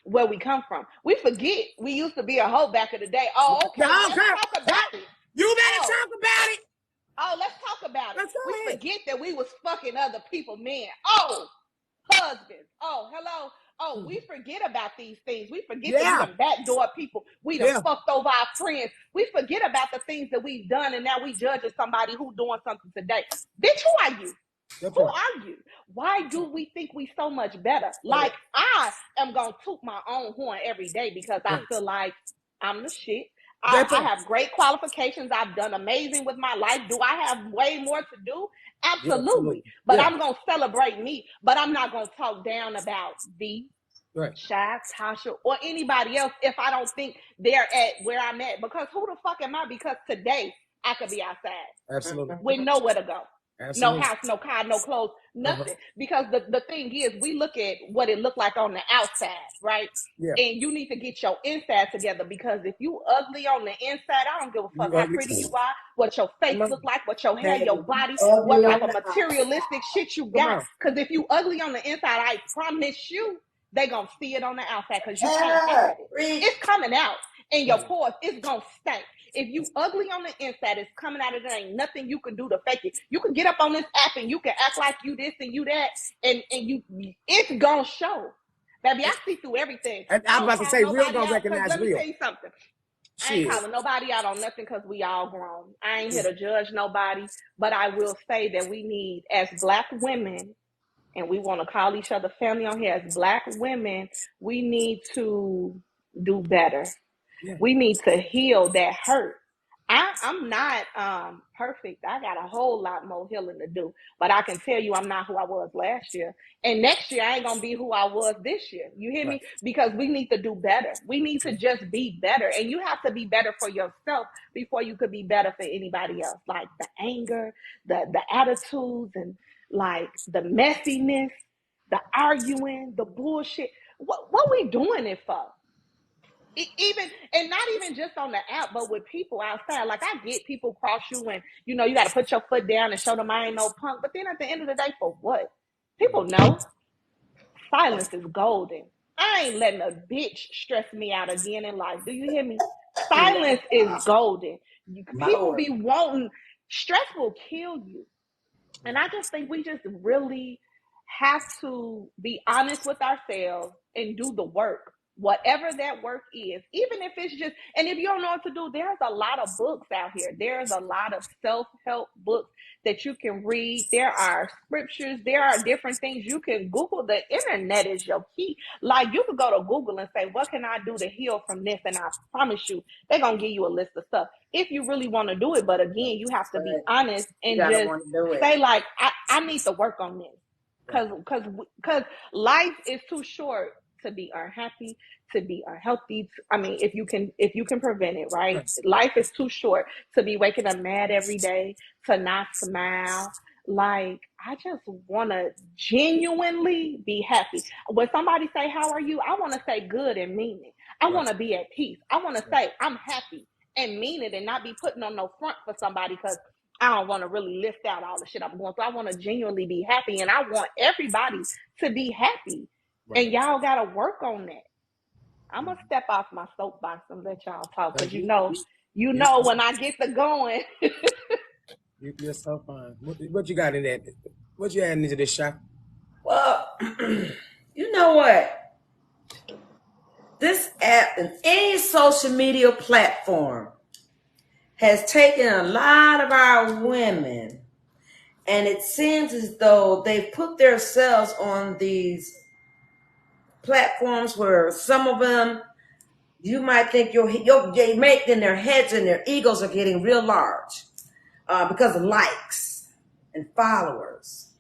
where we come from. We forget we used to be a hoe back in the day. Oh, okay. Well, let's talk about it.
You better talk about it.
Oh, let's talk about it.
Let's go
We
ahead.
forget that we was fucking other people, men. Oh, husbands. Oh, hello. Oh, we forget about these things. We forget that we done backdoor people. We done fucked over our friends. We forget about the things that we've done, and now we judging somebody who doing something today. Bitch, who are you? Who are you? Why do we think we so much better? Like, I am going to toot my own horn every day because I feel like I'm the shit. I have great qualifications. I've done amazing with my life. Do I have way more to do? Absolutely. But I'm going to celebrate me. But I'm not going to talk down about V, Shy, Tasha, or anybody else if I don't think they're at where I'm at. Because who the fuck am I? Because today I could be outside.
Absolutely.
With nowhere to go.
Absolutely.
No house, no car, no clothes, nothing. Because the thing is, we look at what it looked like on the outside, right?
Yeah.
And you need to get your inside together, because if you ugly on the inside, I don't give a fuck how pretty you are, what your face look like, what your hair, your body, what type of materialistic shit you got. Because if you ugly on the inside, I promise you, they gonna see it on the outside, because you can't hide it. It's coming out in your pores. It's gonna stink. If you ugly on the inside, it's coming out of there. Ain't nothing you can do to fake it. You can get up on this app and you can act like you this and you that, and it's gonna show. Baby, I see through everything.
I'm about to say, real gonna recognize
let me
real.
tell you something. I ain't calling nobody out on nothing, because we all grown. I ain't here to judge nobody, but I will say that we need, as Black women, and we want to call each other family on here, as Black women, we need to do better. We need to heal that hurt. I'm not perfect. I got a whole lot more healing to do. But I can tell you I'm not who I was last year. And next year I ain't going to be who I was this year. You hear me? Because we need to do better. We need to just be better. And you have to be better for yourself before you could be better for anybody else. Like the anger, the attitudes, and like the messiness, the arguing, the bullshit. What we doing it for? Even, and not even just on the app, but with people outside. Like, I get people cross you and, you know, you got to put your foot down and show them I ain't no punk. But then at the end of the day, for what? People know silence is golden. I ain't letting a bitch stress me out again in life. Do you hear me? Silence is golden. People be wanting, stress will kill you. And I just think we just really have to be honest with ourselves and do the work. Whatever that work is, even if it's just, and if you don't know what to do, there's a lot of books out here. There's a lot of self-help books that you can read. There are scriptures. There are different things you can Google. The internet is your key. Like, you could go to Google and say, what can I do to heal from this? And I promise you, they're going to give you a list of stuff if you really want to do it. But again, you have to be honest and just say, like, I need to work on this. Because life is too short to be unhappy, to be unhealthy. I mean, if you can prevent it, right? Life is too short to be waking up mad every day, to not smile. Like, I just want to genuinely be happy. When somebody say, how are you? I want to say good and mean it. I want to be at peace. I want to say I'm happy and mean it, and not be putting on no front for somebody, because I don't want to really list out all the shit I'm going through. I want to genuinely be happy, and I want everybody to be happy. And y'all got to work on that. I'm going to step off my soapbox and let y'all talk, because you know when I get to going.
You're so fine. What you got in that? What you adding into this shop?
Well, you know what? This app and any social media platform has taken a lot of our women, and it seems as though they've put themselves on these platforms where some of them, you might think they make in their heads and their egos are getting real large because of likes and followers,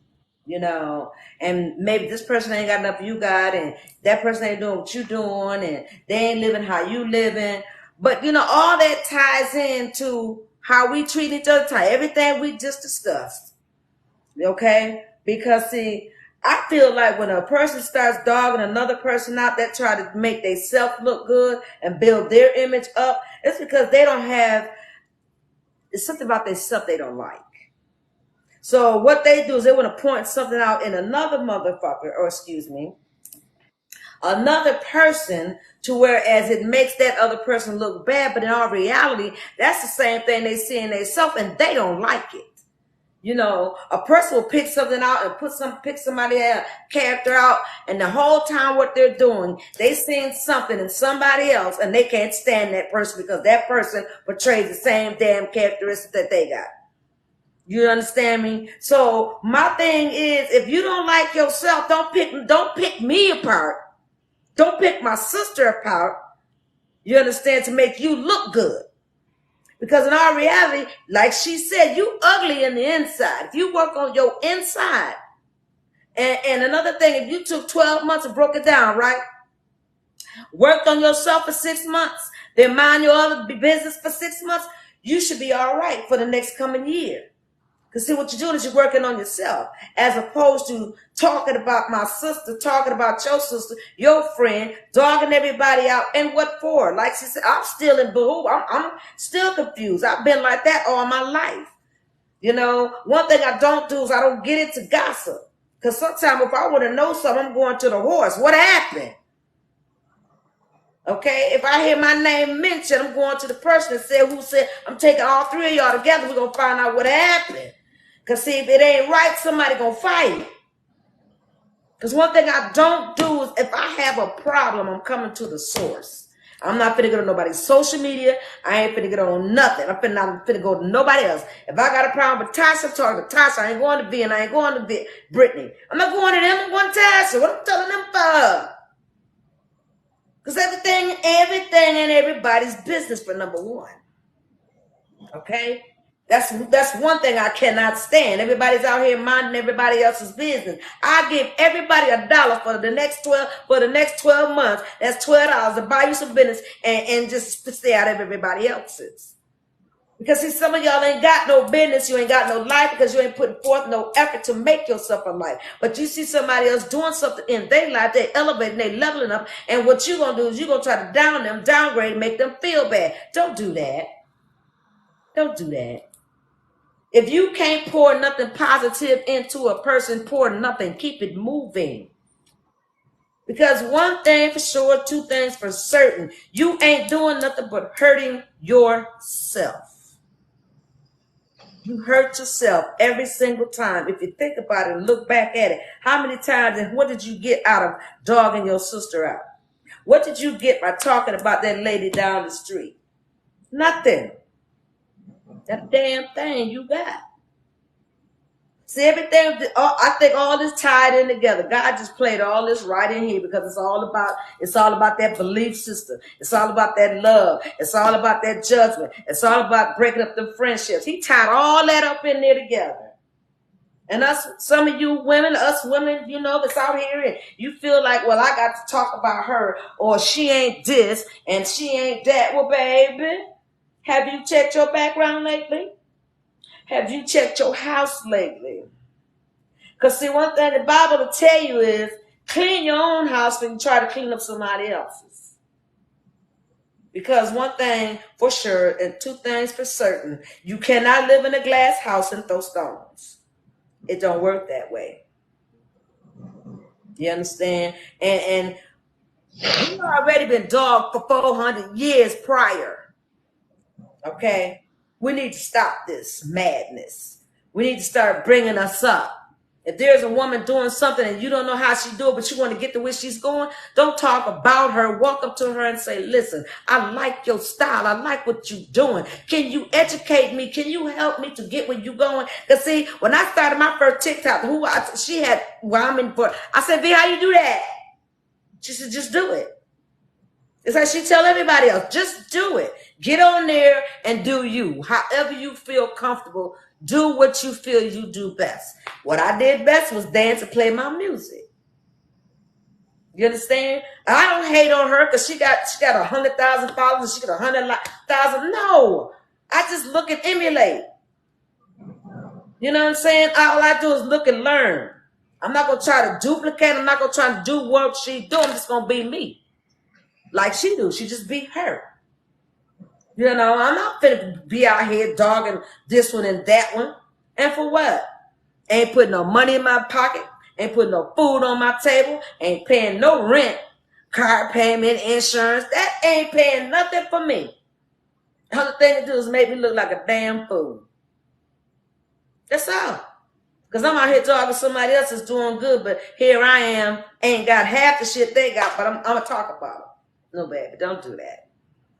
you know, and maybe this person ain't got enough you got, and that person ain't doing what you doing, and they ain't living how you living. But you know, all that ties into how we treat each other, everything we just discussed. Okay? Because see, I feel like when a person starts dogging another person out that try to make their self look good and build their image up, it's because they don't have, it's something about their self they don't like. So what they do is they want to point something out in another motherfucker, or excuse me, another person, to whereas it makes that other person look bad, but in all reality, that's the same thing they see in themselves and they don't like it. You know, a person will pick something out and pick somebody else character out, and the whole time what they're doing, they seeing something in somebody else, and they can't stand that person because that person portrays the same damn characteristics that they got. You understand me? So my thing is, if you don't like yourself, don't pick me apart. Don't pick my sister apart. You understand? To make you look good. Because in our reality, like she said, you ugly in the inside. If you work on your inside, and another thing, if you took 12 months and broke it down, right? Worked on yourself for 6 months, then mind your other business for 6 months, you should be all right for the next coming year. Because see, what you're doing is you're working on yourself, as opposed to talking about my sister, talking about your sister, your friend, dogging everybody out. And what for? Like she said, I'm still in boo. I'm still confused. I've been like that all my life. You know, one thing I don't do is I don't get into gossip. Because sometimes if I want to know something, I'm going to the horse. What happened? Okay, if I hear my name mentioned, I'm going to the person that said, who said, I'm taking all three of y'all together. We're going to find out what happened. Because see, if it ain't right, somebody going to fight. Because one thing I don't do is, if I have a problem, I'm coming to the source. I'm not finna get on nobody's social media. I ain't finna get on nothing. I'm finna go to nobody else. If I got a problem with Tasha, I'm talking to Tasha. I ain't going to V, and I ain't going to Brittany. I'm not going to them. I'm going to Tasha. What I'm telling them for? Because everything and everybody's business for number one. Okay? That's one thing I cannot stand. Everybody's out here minding everybody else's business. I give everybody $1 for the next 12 months. That's $12 to buy you some business and just stay out of everybody else's. Because see, some of y'all ain't got no business, you ain't got no life, because you ain't putting forth no effort to make yourself a life. But you see somebody else doing something in their life, they elevating, they leveling up, and what you gonna do is you gonna try to down them, downgrade, make them feel bad. Don't do that. Don't do that. If you can't pour nothing positive into a person, pour nothing. Keep it moving. Because one thing for sure, two things for certain, you ain't doing nothing but hurting yourself. You hurt yourself every single time. If you think about it and look back at it, how many times and what did you get out of dogging your sister out? What did you get by talking about that lady down the street? Nothing. That damn thing you got. See, everything, I think all this tied in together. God just played all this right in here because it's all about that belief system. It's all about that love. It's all about that judgment. It's all about breaking up the friendships. He tied all that up in there together. And some of you women, us women, you know, that's out here and you feel like, well, I got to talk about her, or she ain't this and she ain't that. Well, baby, have you checked your background lately? Have you checked your house lately? Because see, one thing the Bible will tell you is clean your own house when you try to clean up somebody else's. Because one thing for sure and two things for certain, you cannot live in a glass house and throw stones. It don't work that way. You understand? And we already been dogged for 400 years prior. Okay? We need to stop this madness. We need to start bringing us up. If there's a woman doing something and you don't know how she do it, but you want to get to where she's going, don't talk about her. Walk up to her and say, listen, I like your style. I like what you're doing. Can you educate me? Can you help me to get where you're going? Because see, when I started my first TikTok, I said, V, how you do that? She said, just do it. It's like she tell everybody else, just do it. Get on there and do you. However you feel comfortable, do what you feel you do best. What I did best was dance and play my music. You understand? I don't hate on her because she got 100,000 followers. She got 100,000. No, I just look and emulate. You know what I'm saying? All I do is look and learn. I'm not gonna try to duplicate. I'm not gonna try to do what she do. I'm just gonna be me, like she do. She just be her. You know, I'm not finna be out here dogging this one and that one. And for what? Ain't putting no money in my pocket. Ain't putting no food on my table. Ain't paying no rent, car payment, insurance. That ain't paying nothing for me. The only thing to do is make me look like a damn fool. That's all. Because I'm out here talking somebody else is doing good, but here I am, ain't got half the shit they got, but I'm going to talk about it. No, baby, don't do that.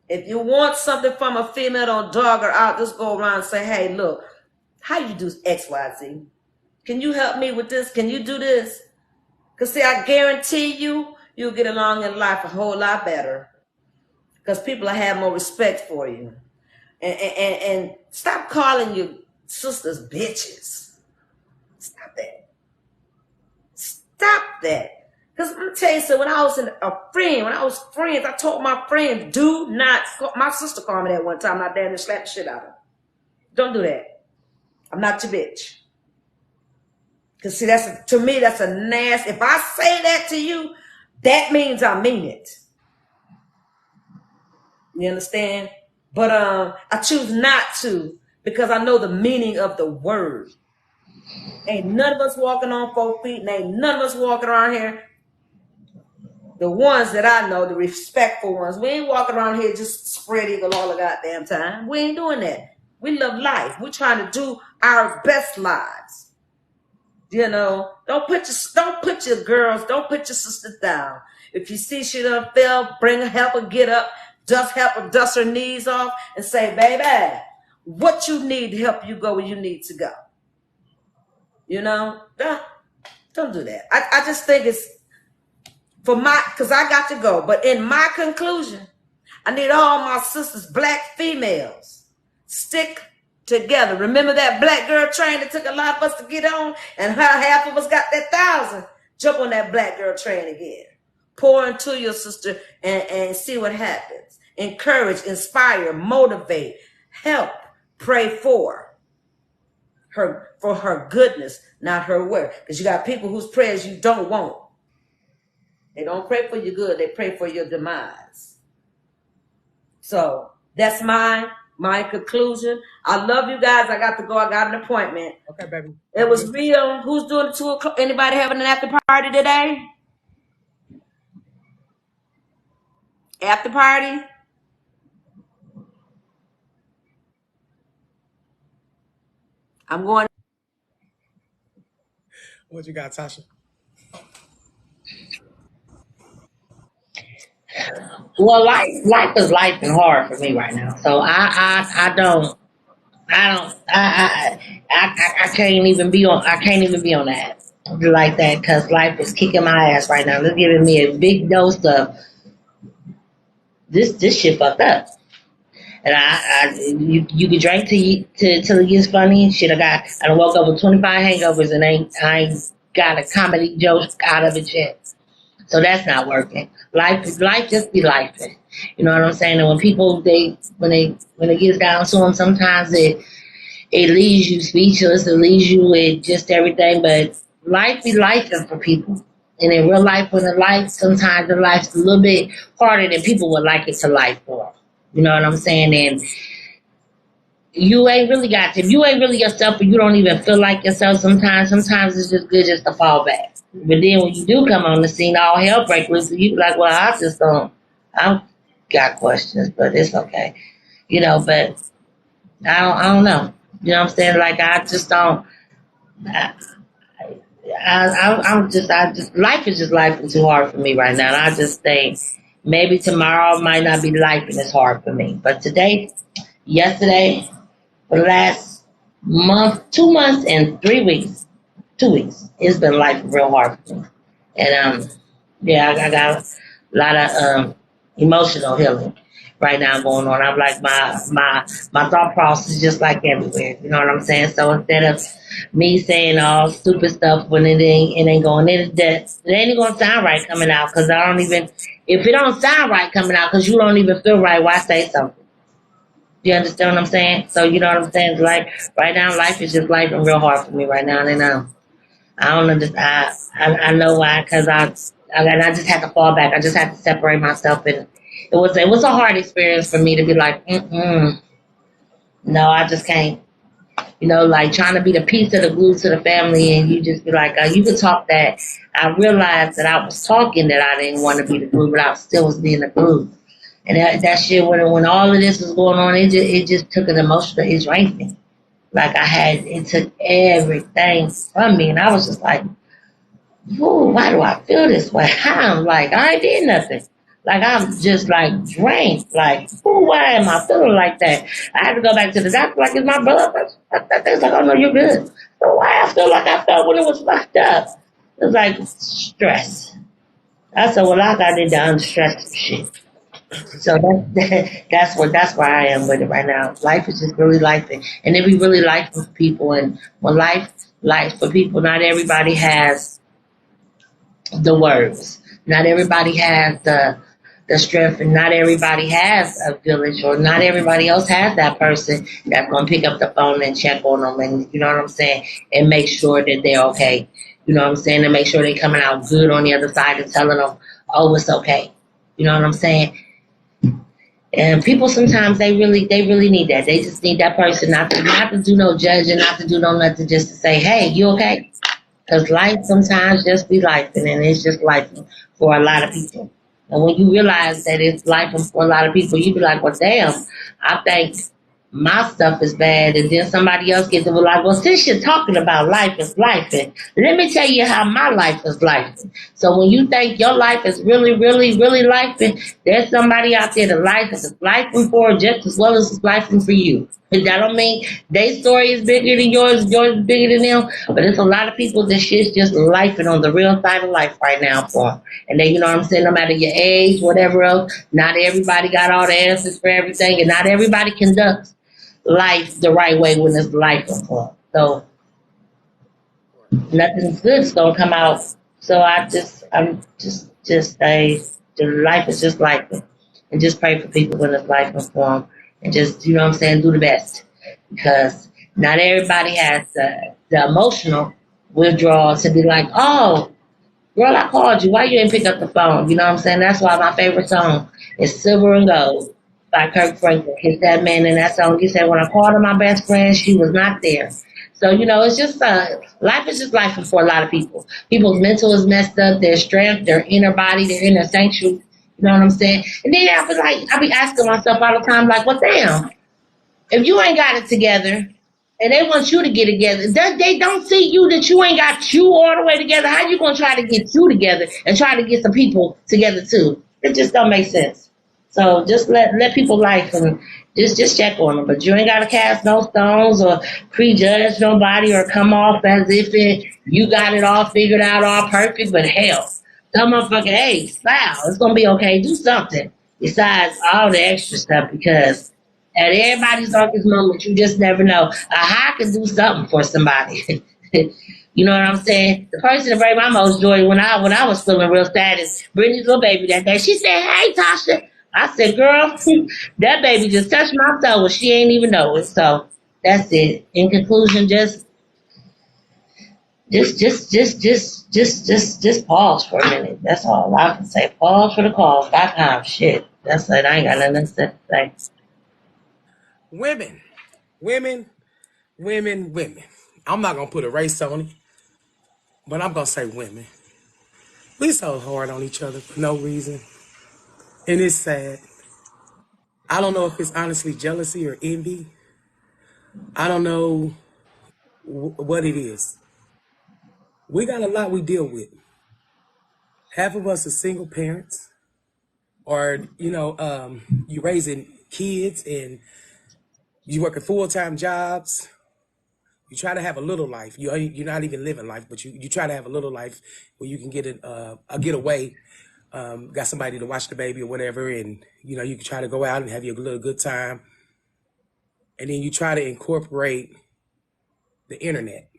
If you want something from a female, don't dog her out. Just go around and say, hey, look, how you do X, Y, Z? Can you help me with this? Can you do this? Because, see, I guarantee you'll get along in life a whole lot better. Because people will have more respect for you. And stop calling your sisters bitches. Stop that. Stop that. Because I'm going to tell you, so when I was when I was friends, I told my friends, do not, my sister called me that one time, and I damn near slapped the shit out of her. Don't do that. I'm not your bitch. Because see, to me, that's a nasty, if I say that to you, that means I mean it. You understand? But I choose not to, because I know the meaning of the word. Ain't none of us walking on 4 feet, and ain't none of us walking around here. The ones that I know, the respectful ones, we ain't walking around here just spread eagle all the goddamn time. We ain't doing that. We love life. We're trying to do our best lives. You know, don't put your girls, don't put your sisters down. If you see she done fell, bring her, help her get up, help her dust her knees off, and say, baby, what you need to help you go where you need to go. You know, don't do that. I just think it's because I got to go. But in my conclusion, I need all my sisters, black females, stick together. Remember that black girl train that took a lot of us to get on, and half of us got that 1,000. Jump on that black girl train again. Pour into your sister and see what happens. Encourage, inspire, motivate, help, pray for her goodness, not her word. Because you got people whose prayers you don't want. They don't pray for your good. They pray for your demise. So that's my conclusion. I love you guys. I got to go. I got an appointment.
Okay, baby.
It was real. Who's doing the 2 o'clock? Anybody having an after party today? After party? I'm going.
What you got, Tasha?
Well, life is life and hard for me right now. So I can't even be on that like that, because life is kicking my ass right now. It's giving me a big dose of this shit fucked up. And you can drink till it gets funny. Shit, I woke up with 25 hangovers and I ain't got a comedy joke out of it yet. So that's not working. Life just be life. You know what I'm saying? And when people when it gets down to them, sometimes it leaves you speechless. It leaves you with just everything. But life be life for people. And in real life, sometimes the life's a little bit harder than people would like it to life for. You know what I'm saying? And you ain't really if you ain't really yourself, or you don't even feel like yourself sometimes it's just good just to fall back. But then when you do come on the scene, all hell breaks loose. You like, well, I got questions, but it's okay. You know, but I don't know. You know what I'm saying? Like, I just don't. Life is just life and too hard for me right now. And I just think maybe tomorrow might not be life and it's hard for me. But yesterday, for the last month, 2 months and 3 weeks, 2 weeks, it's been life real hard for me. And I got a lot of emotional healing right now going on. I'm like my thought process is just like everywhere. You know what I'm saying? So instead of me saying all stupid stuff when it ain't going it ain't gonna sound right coming out because I don't even if it don't sound right coming out because you don't even feel right, why say something? You understand what I'm saying? So you know what I'm saying? Like right now, life is just life and real hard for me right now, and I don't understand. I know why because I just had to fall back. I just had to separate myself, and it was a hard experience for me to be like, no, I just can't. You know, like trying to be the piece of the glue to the family, and you just be like, you could talk that. I realized that I was talking that I didn't want to be the glue, but I still was being the glue. And that shit, when all of this was going on, it just took an emotional, it drained me. Like it took everything from me, and I was just like, "Ooh, why do I feel this way?" I'm like, I ain't did nothing. Like I'm just like drained. Like, ooh, why am I feeling like that? I had to go back to the doctor. Like, is my blood pressure? It's like, oh no, you're good. So why I feel like I felt when it was fucked up? It was like stress. I said, well, I got into unstress some shit. So that's where I am with it right now. Life is just really life, and it be really life for people. And when life for people, not everybody has the words. Not everybody has the strength, and not everybody has a village, or not everybody else has that person that's gonna pick up the phone and check on them, and you know what I'm saying, and make sure that they're okay. You know what I'm saying, and make sure they're coming out good on the other side and telling them, oh, it's okay. You know what I'm saying? And people sometimes they really need that. They just need that person not to do no judging, not to do no nothing, just to say, hey, you okay? Because life sometimes just be life, and it's just life for a lot of people. And when you realize that it's life for a lot of people, you be like, well, damn, I think my stuff is bad. And then somebody else gets to be like, well, since you're talking about life is life, and let me tell you how my life is life. So when you think your life is really, really, really life, there's somebody out there that life is life for just as well as it's life for you. And that don't mean their story is bigger than yours is bigger than them, but it's a lot of people that shit's just life and on the real side of life right now for them. And then, you know what I'm saying, no matter your age, whatever else, not everybody got all the answers for everything, and not everybody conducts life the right way when it's life for them. So nothing's good's gonna come out. So I'm just say the life is just like it. And just pray for people when it's life and form. And just, you know what I'm saying, do the best. Because not everybody has the emotional withdrawal to be like, oh, girl, I called you. Why you didn't pick up the phone? You know what I'm saying? That's why my favorite song is Silver and Gold by Kirk Franklin. Hit that man in that song. He said, when I called her my best friend, she was not there. So, you know, it's just life is just life for a lot of people. People's mental is messed up, their strength, their inner body, their inner sanctuary. You know what I'm saying? And then I be asking myself all the time, like, well, damn, if you ain't got it together and they want you to get together, they don't see you that you ain't got you all the way together. How you gonna try to get you together and try to get some people together too? It just don't make sense. So just let people life and just check on them. But you ain't gotta cast no stones or prejudge nobody or come off as if you got it all figured out, all perfect. But hell, tell motherfucker, hey, smile. It's gonna be okay. Do something besides all the extra stuff because at everybody's darkest moment, you just never know. I can do something for somebody. You know what I'm saying? The person that brought my most joy when I was feeling real sad is Brittany's little baby that day. She said, "Hey, Tasha." I said, "Girl, that baby just touched my toe and she ain't even know it." So that's it. In conclusion, just pause for a minute. That's all I can say. Pause for the cause.com. Shit. That's it. I ain't got nothing else to say.
Women, women, women. I'm not gonna put a race on it, but I'm gonna say women. We so hard on each other for no reason, and it's sad. I don't know if it's honestly jealousy or envy. I don't know what it is. We got a lot we deal with. Half of us are single parents, or you raising kids and you working full-time jobs. You try to have a little life. You're not even living life, but you try to have a little life where you can get a getaway got somebody to watch the baby or whatever, and you can try to go out and have your little good time, and then you try to incorporate the internet.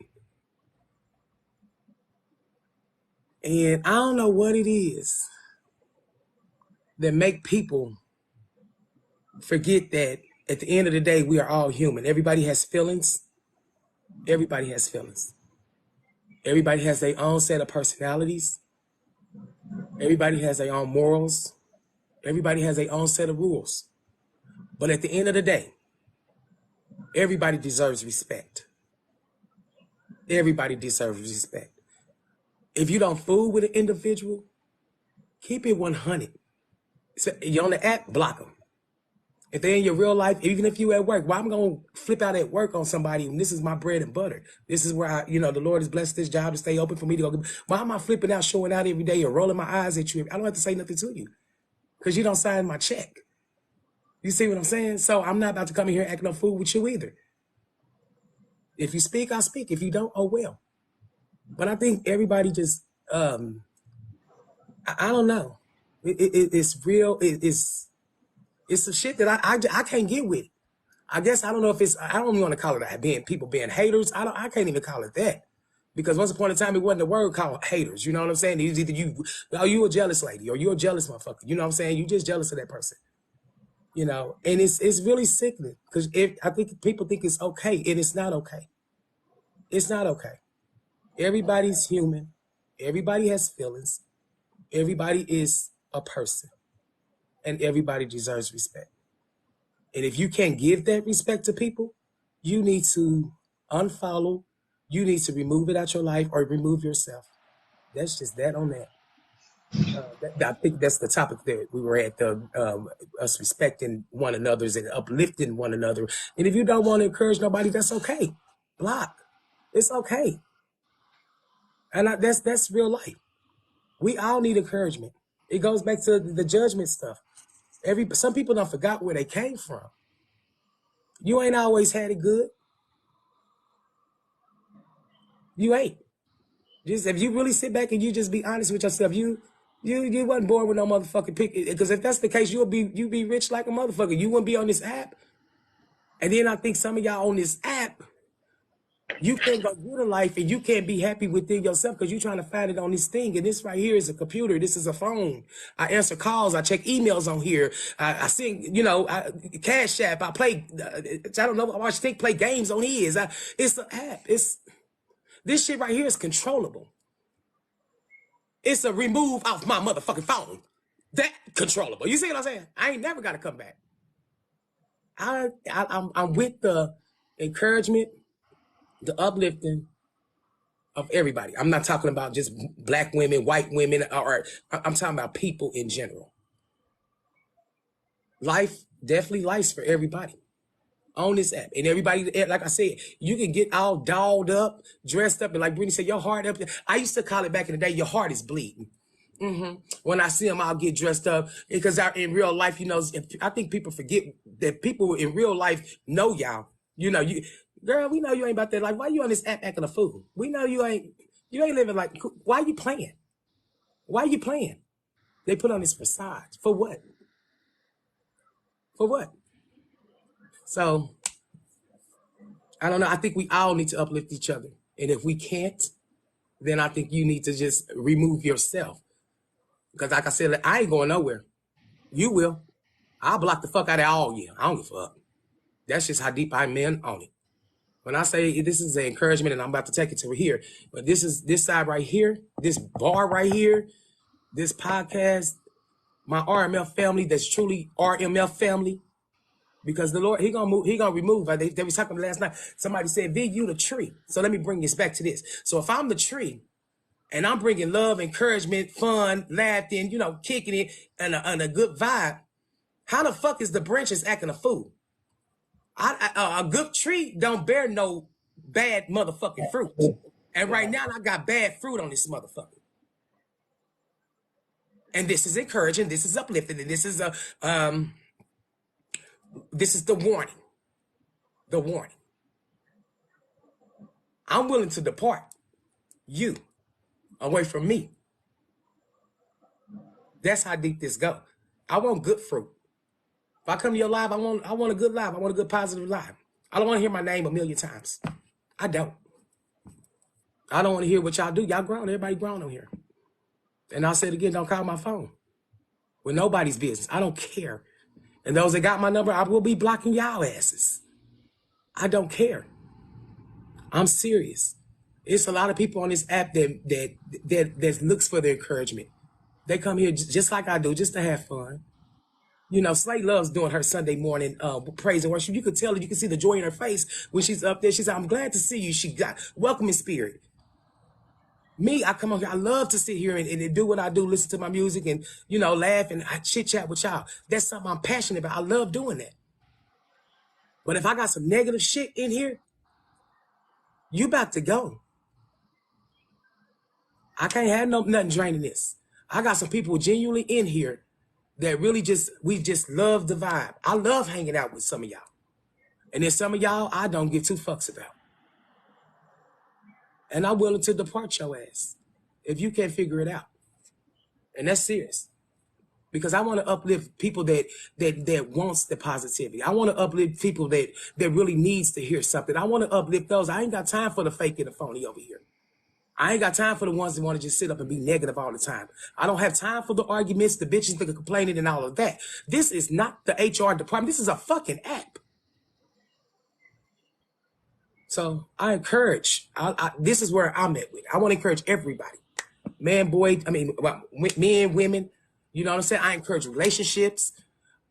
And I don't know what it is that make people forget that at the end of the day, we are all human. Everybody has feelings. Everybody has feelings. Everybody has their own set of personalities. Everybody has their own morals. Everybody has their own set of rules. But at the end of the day, everybody deserves respect. Everybody deserves respect. If you don't fool with an individual, keep it 100. So you're on the app, block them. If they're in your real life, even if you at work, why I'm going to flip out at work on somebody and this is my bread and butter. This is where the Lord has blessed this job to stay open for me to go. Why am I flipping out, showing out every day and rolling my eyes at you? I don't have to say nothing to you because you don't sign my check. You see what I'm saying? So I'm not about to come in here and act no fool with you either. If you speak, I'll speak. If you don't, oh well. But I think everybody just, I don't know. It's real. It's some shit that I can't get with. I guess I don't know if I don't even want to call it that, people being haters. I can't even call it that. Because once upon a time, it wasn't a word called haters. You know what I'm saying? It was either you a jealous lady or you a jealous motherfucker. You know what I'm saying? You just jealous of that person. And it's really sickening because I think people think it's okay and it's not okay. It's not okay. Everybody's human. Everybody has feelings. Everybody is a person and everybody deserves respect. And if you can't give that respect to people, you need to unfollow. You need to remove it out your life or remove yourself. That's just that on that. I think that's the topic that we were at, us respecting one another's and uplifting one another. And if you don't want to encourage nobody, that's okay. Block. It's okay. And that's real life. We all need encouragement. It goes back to the judgment stuff. Some people don't forgot where they came from. You ain't always had it good. You ain't. Just if you really sit back and you just be honest with yourself, you wasn't born with no motherfucking pick. Because if that's the case, you'd be rich like a motherfucker. You wouldn't be on this app. And then I think some of y'all on this app, you can't go through the life and you can't be happy within yourself because you're trying to find it on this thing. And this right here is a computer. This is a phone. I answer calls. I check emails on here. I sing, Cash App. I play, I don't know. I watch Think play games on his. It's an app. This shit right here is controllable. It's a remove off my motherfucking phone. That controllable. You see what I'm saying? I ain't never got to come back. I'm with the encouragement, the uplifting of everybody. I'm not talking about just black women, white women, or I'm talking about people in general. Life, definitely life's for everybody on this app. And everybody, like I said, you can get all dolled up, dressed up, and like Brittany said, your heart up. I used to call it back in the day, your heart is bleeding. When I see them, I'll get dressed up because in real life, I think people forget that people in real life know y'all. Girl, we know you ain't about that. Like, why you on this app acting a fool? We know you ain't living like, why you playing? Why you playing? They put on this facade. For what? For what? So, I don't know. I think we all need to uplift each other. And if we can't, then I think you need to just remove yourself. Because like I said, I ain't going nowhere. You will. I'll block the fuck out of all you. I don't give a fuck. That's just how deep I'm in on it. When I say this is an encouragement and I'm about to take it to here, but this side right here, this bar right here, this podcast, my RMF family that's truly RMF family, because the Lord, he gonna remove. They was talking last night. Somebody said, "V, you the tree." So let me bring this back to this. So if I'm the tree, and I'm bringing love, encouragement, fun, laughing, kicking it, and a good vibe, how the fuck is the branches acting a fool? A good tree don't bear no bad motherfucking fruit. And right now, I got bad fruit on this motherfucker. And this is encouraging, this is uplifting, and this is the warning. The warning. I'm willing to depart you away from me. That's how deep this go. I want good fruit. If I come to your live, I want a good live. I want a good positive live. I don't want to hear my name a million times. I don't. I don't want to hear what y'all do. Y'all grown. Everybody grown on here. And I'll say it again, don't call my phone. With nobody's business. I don't care. And those that got my number, I will be blocking y'all asses. I don't care. I'm serious. It's a lot of people on this app that looks for the encouragement. They come here just like I do, just to have fun. You know, Slay loves doing her Sunday morning praise and worship. You could tell her, you can see the joy in her face when she's up there. She said, I'm glad to see you. She got welcoming spirit. Me, I come on here. I love to sit here and do what I do, listen to my music and, you know, laugh and I chit chat with y'all. That's something I'm passionate about. I love doing that. But if I got some negative shit in here, you about to go. I can't have nothing draining this. I got some people genuinely in here that really we just love the vibe. I love hanging out with some of y'all. And then some of y'all, I don't give two fucks about. And I'm willing to depart your ass if you can't figure it out. And that's serious. Because I want to uplift people that wants the positivity. I want to uplift people that really needs to hear something. I want to uplift those. I ain't got time for the fake and the phony over here. I ain't got time for the ones that want to just sit up and be negative all the time. I don't have time for the arguments, the bitches, the complaining, and all of that. This is not the HR department. This is a fucking app. So I encourage, this is where I'm at with it. I want to encourage everybody. Man, boy, men, women, you know what I'm saying? I encourage relationships.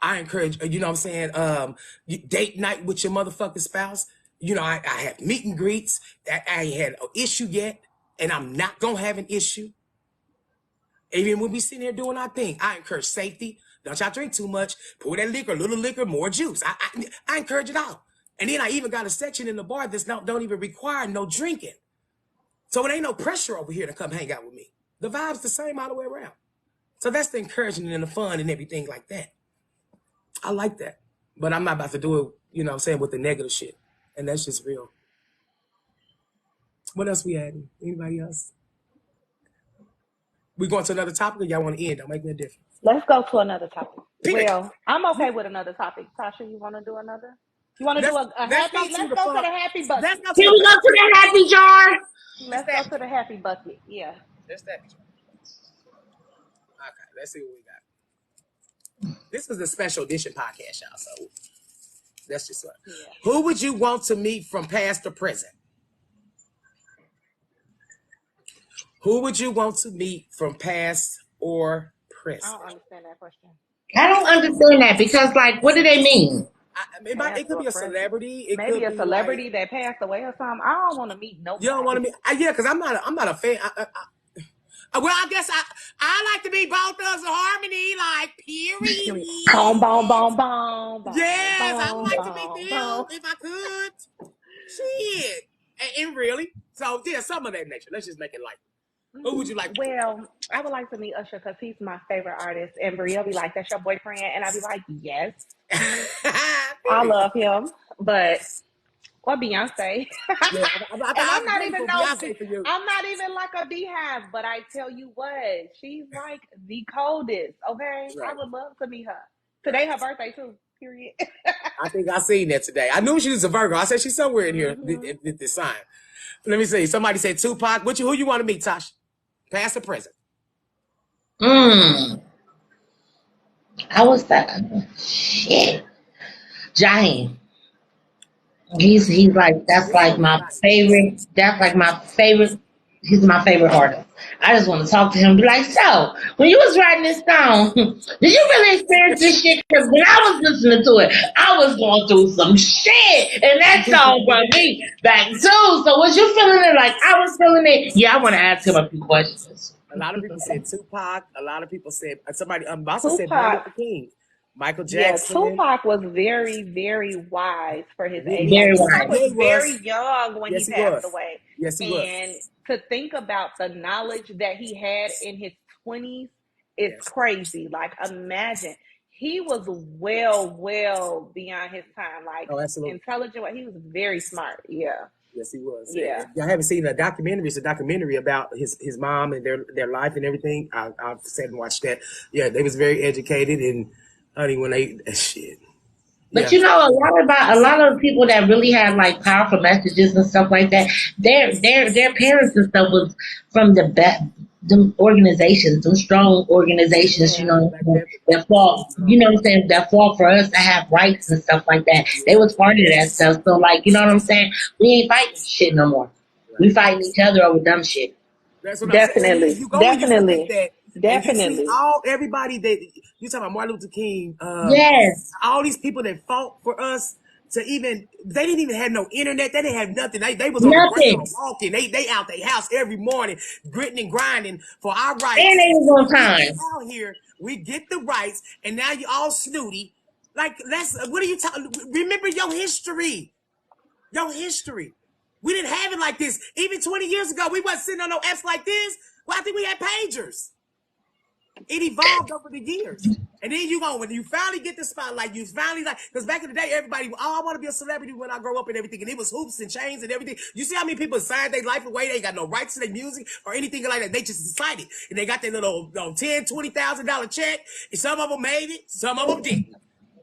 I encourage, you know what I'm saying, date night with your motherfucking spouse. You know, I have meet and greets. I ain't had an issue yet, and I'm not going to have an issue. Even when we sitting here doing our thing, I encourage safety. Don't y'all drink too much. Pour that liquor, little liquor, more juice. I encourage it all. And then I even got a section in the bar that's don't even require no drinking. So it ain't no pressure over here to come hang out with me. The vibe's the same all the way around. So that's the encouragement and the fun and everything like that. I like that. But I'm not about to do it, you know what I'm saying, with the negative shit. And that's just real. What else we adding? Anybody else? We going to another topic or y'all want to end? Don't make no difference.
Let's go to another topic.
Pick
Well, I'm okay with another topic. Tasha, you want to do another? You want to do a
let's
happy?
go
Let's go to the happy bucket.
Let's go to
Can we go to the happy jar?
Let's go to the happy bucket. Yeah.
Let's happy jar. Okay, let's see what we got. This is a special edition podcast, y'all. So that's just what. Yeah. Who would you want to meet from past or present? Who would you want to meet from past or present?
I don't understand that question.
I don't understand that because, like, what do they mean?
It could be a celebrity. It
maybe
could
a celebrity like, that passed away or something. I don't want to meet nobody.
You don't want to meet? Yeah, because I'm not a fan. Well, I guess I like to be both of us in harmony, like period.
Boom, boom, boom, boom.
Yes, I would like to meet them if I could. Shit, and really, so yeah, some of that nature. Let's just make it light. Who would you like?
Well, I would like to meet Usher because he's my favorite artist. And Brie will be like, "That's your boyfriend," and I'll be like, "Yes." I love him, but or Beyonce. Yeah, I'm not even like a beehive, but I tell you what, she's like the coldest. Okay, right. I would love to meet her. Today her birthday too. Period.
I think I seen that today. I knew she was a Virgo. I said she's somewhere in here. This sign. Let me see. Somebody said Tupac. Who you want to meet, Tosh? Past or present?
I was that shit. Jaheim. He's like that's like my favorite. That's like my favorite. He's my favorite artist. I just want to talk to him. Be like, so when you was writing this song, did you really experience this shit? Because when I was listening to it, I was going through some shit, and that song brought me back too. So was you feeling it like I was feeling it? Yeah, I want to ask him a few questions.
A lot of people said Tupac. A lot of people said somebody. Boston said Martin Luther King. Michael Jackson.
Yeah, Tupac was very, very wise for his age.
Very wise.
Tupac was very young when he passed away.
Yes, he was.
And to think about the knowledge that he had in his 20s is crazy. Like, imagine. He was well beyond his time. Like, intelligent. He was very smart. Yeah.
Yes, he was. And
Yeah.
if y'all haven't seen a documentary, it's a documentary about his mom and their life and everything. I've sat and watched that. Yeah, they was very educated, and honey, when they shit.
But
Yeah.
you know, a lot of people that really have like powerful messages and stuff like that, their parents and stuff was from the organizations, some strong organizations, you
Yeah.
know,
Black Panther.
that fought, you know what I'm saying, that fought for us to have rights and stuff like that. They
Yeah.
was part of that stuff. So like, you know what I'm saying? We ain't fighting shit no more.
Right.
We fighting each other over dumb shit.
That's what I'm saying. And
Definitely.
you go and you look at
Definitely.
that, and you see
Definitely.
everybody that you talking about Martin Luther King,
Yes.
all these people that fought for us to even they didn't even have no internet, they didn't have nothing. They was on the ground
Nothing.
walking. They out their house every morning, gritting and grinding for our
And
rights.
they was on
So we get
time.
out here, we get the rights, and now you all snooty. Like that's what are you talking? Remember your history. Your history. We didn't have it like this. Even 20 years ago, we wasn't sitting on no apps like this. Well, I think we had pagers. It evolved over the years. And then you go, when you finally get the spotlight, you finally like, because back in the day, everybody, oh, I want to be a celebrity when I grow up and everything. And it was hoops and chains and everything. You see how many people signed their life away? They ain't got no rights to their music or anything like that. They just decided. And they got their little $10,000, $20,000 check. And some of them made it, some of them didn't.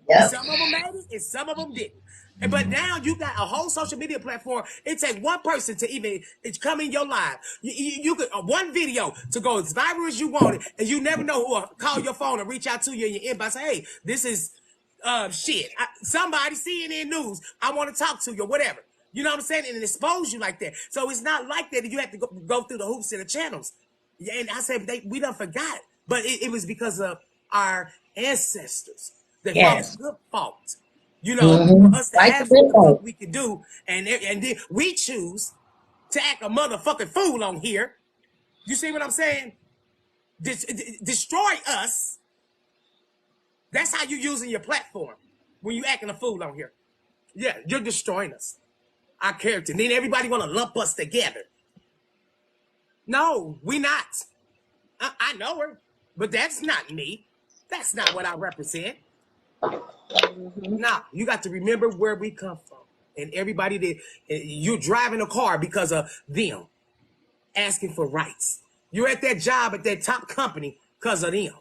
Yep.
Some of them made it, and some of them didn't. But now you got a whole social media platform. It takes one person to even come in your live. You could one video to go as viral as you want it, and you never know who will call your phone and reach out to you in your inbox. Hey, this is somebody CNN News. I want to talk to you, or whatever. You know what I'm saying? And it expose you like that. So it's not like that. You have to go through the hoops and the channels. Yeah, and I said we done forgot, but it was because of our ancestors. They fought
Yes.
good fought. You know, for
Mm-hmm.
us to
Like the
have what
good
the fuck
folks.
we can do, and then we choose to act a motherfucking fool on here. You see what I'm saying? Destroy us. That's how you're using your platform when you acting a fool on here. Yeah, you're destroying us, our character. And then everybody want to lump us together. No, we not. I know her, but that's not me. That's not what I represent.
Mm-hmm.
Nah, you got to remember where we come from. And everybody that you're driving a car because of them asking for rights. You're at that job at that top company because of them.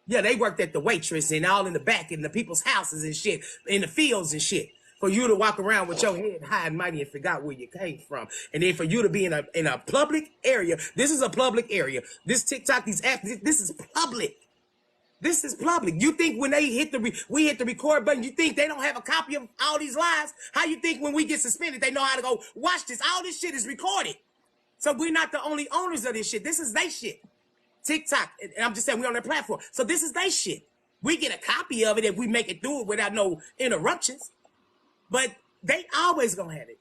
Yeah, they worked at the waitress and all in the back in the people's houses and shit, in the fields and shit. For you to walk around with your head high and mighty and forgot where you came from. And then for you to be in a public area. This is a public area. This TikTok, these apps, this is public. This is public. You think when they we hit the record button, you think they don't have a copy of all these lives? How you think when we get suspended, they know how to go watch this? All this shit is recorded. So we're not the only owners of this shit. This is they shit. TikTok, and I'm just saying we're on their platform. So this is they shit. We get a copy of it if we make it through it without no interruptions. But they always gonna have it.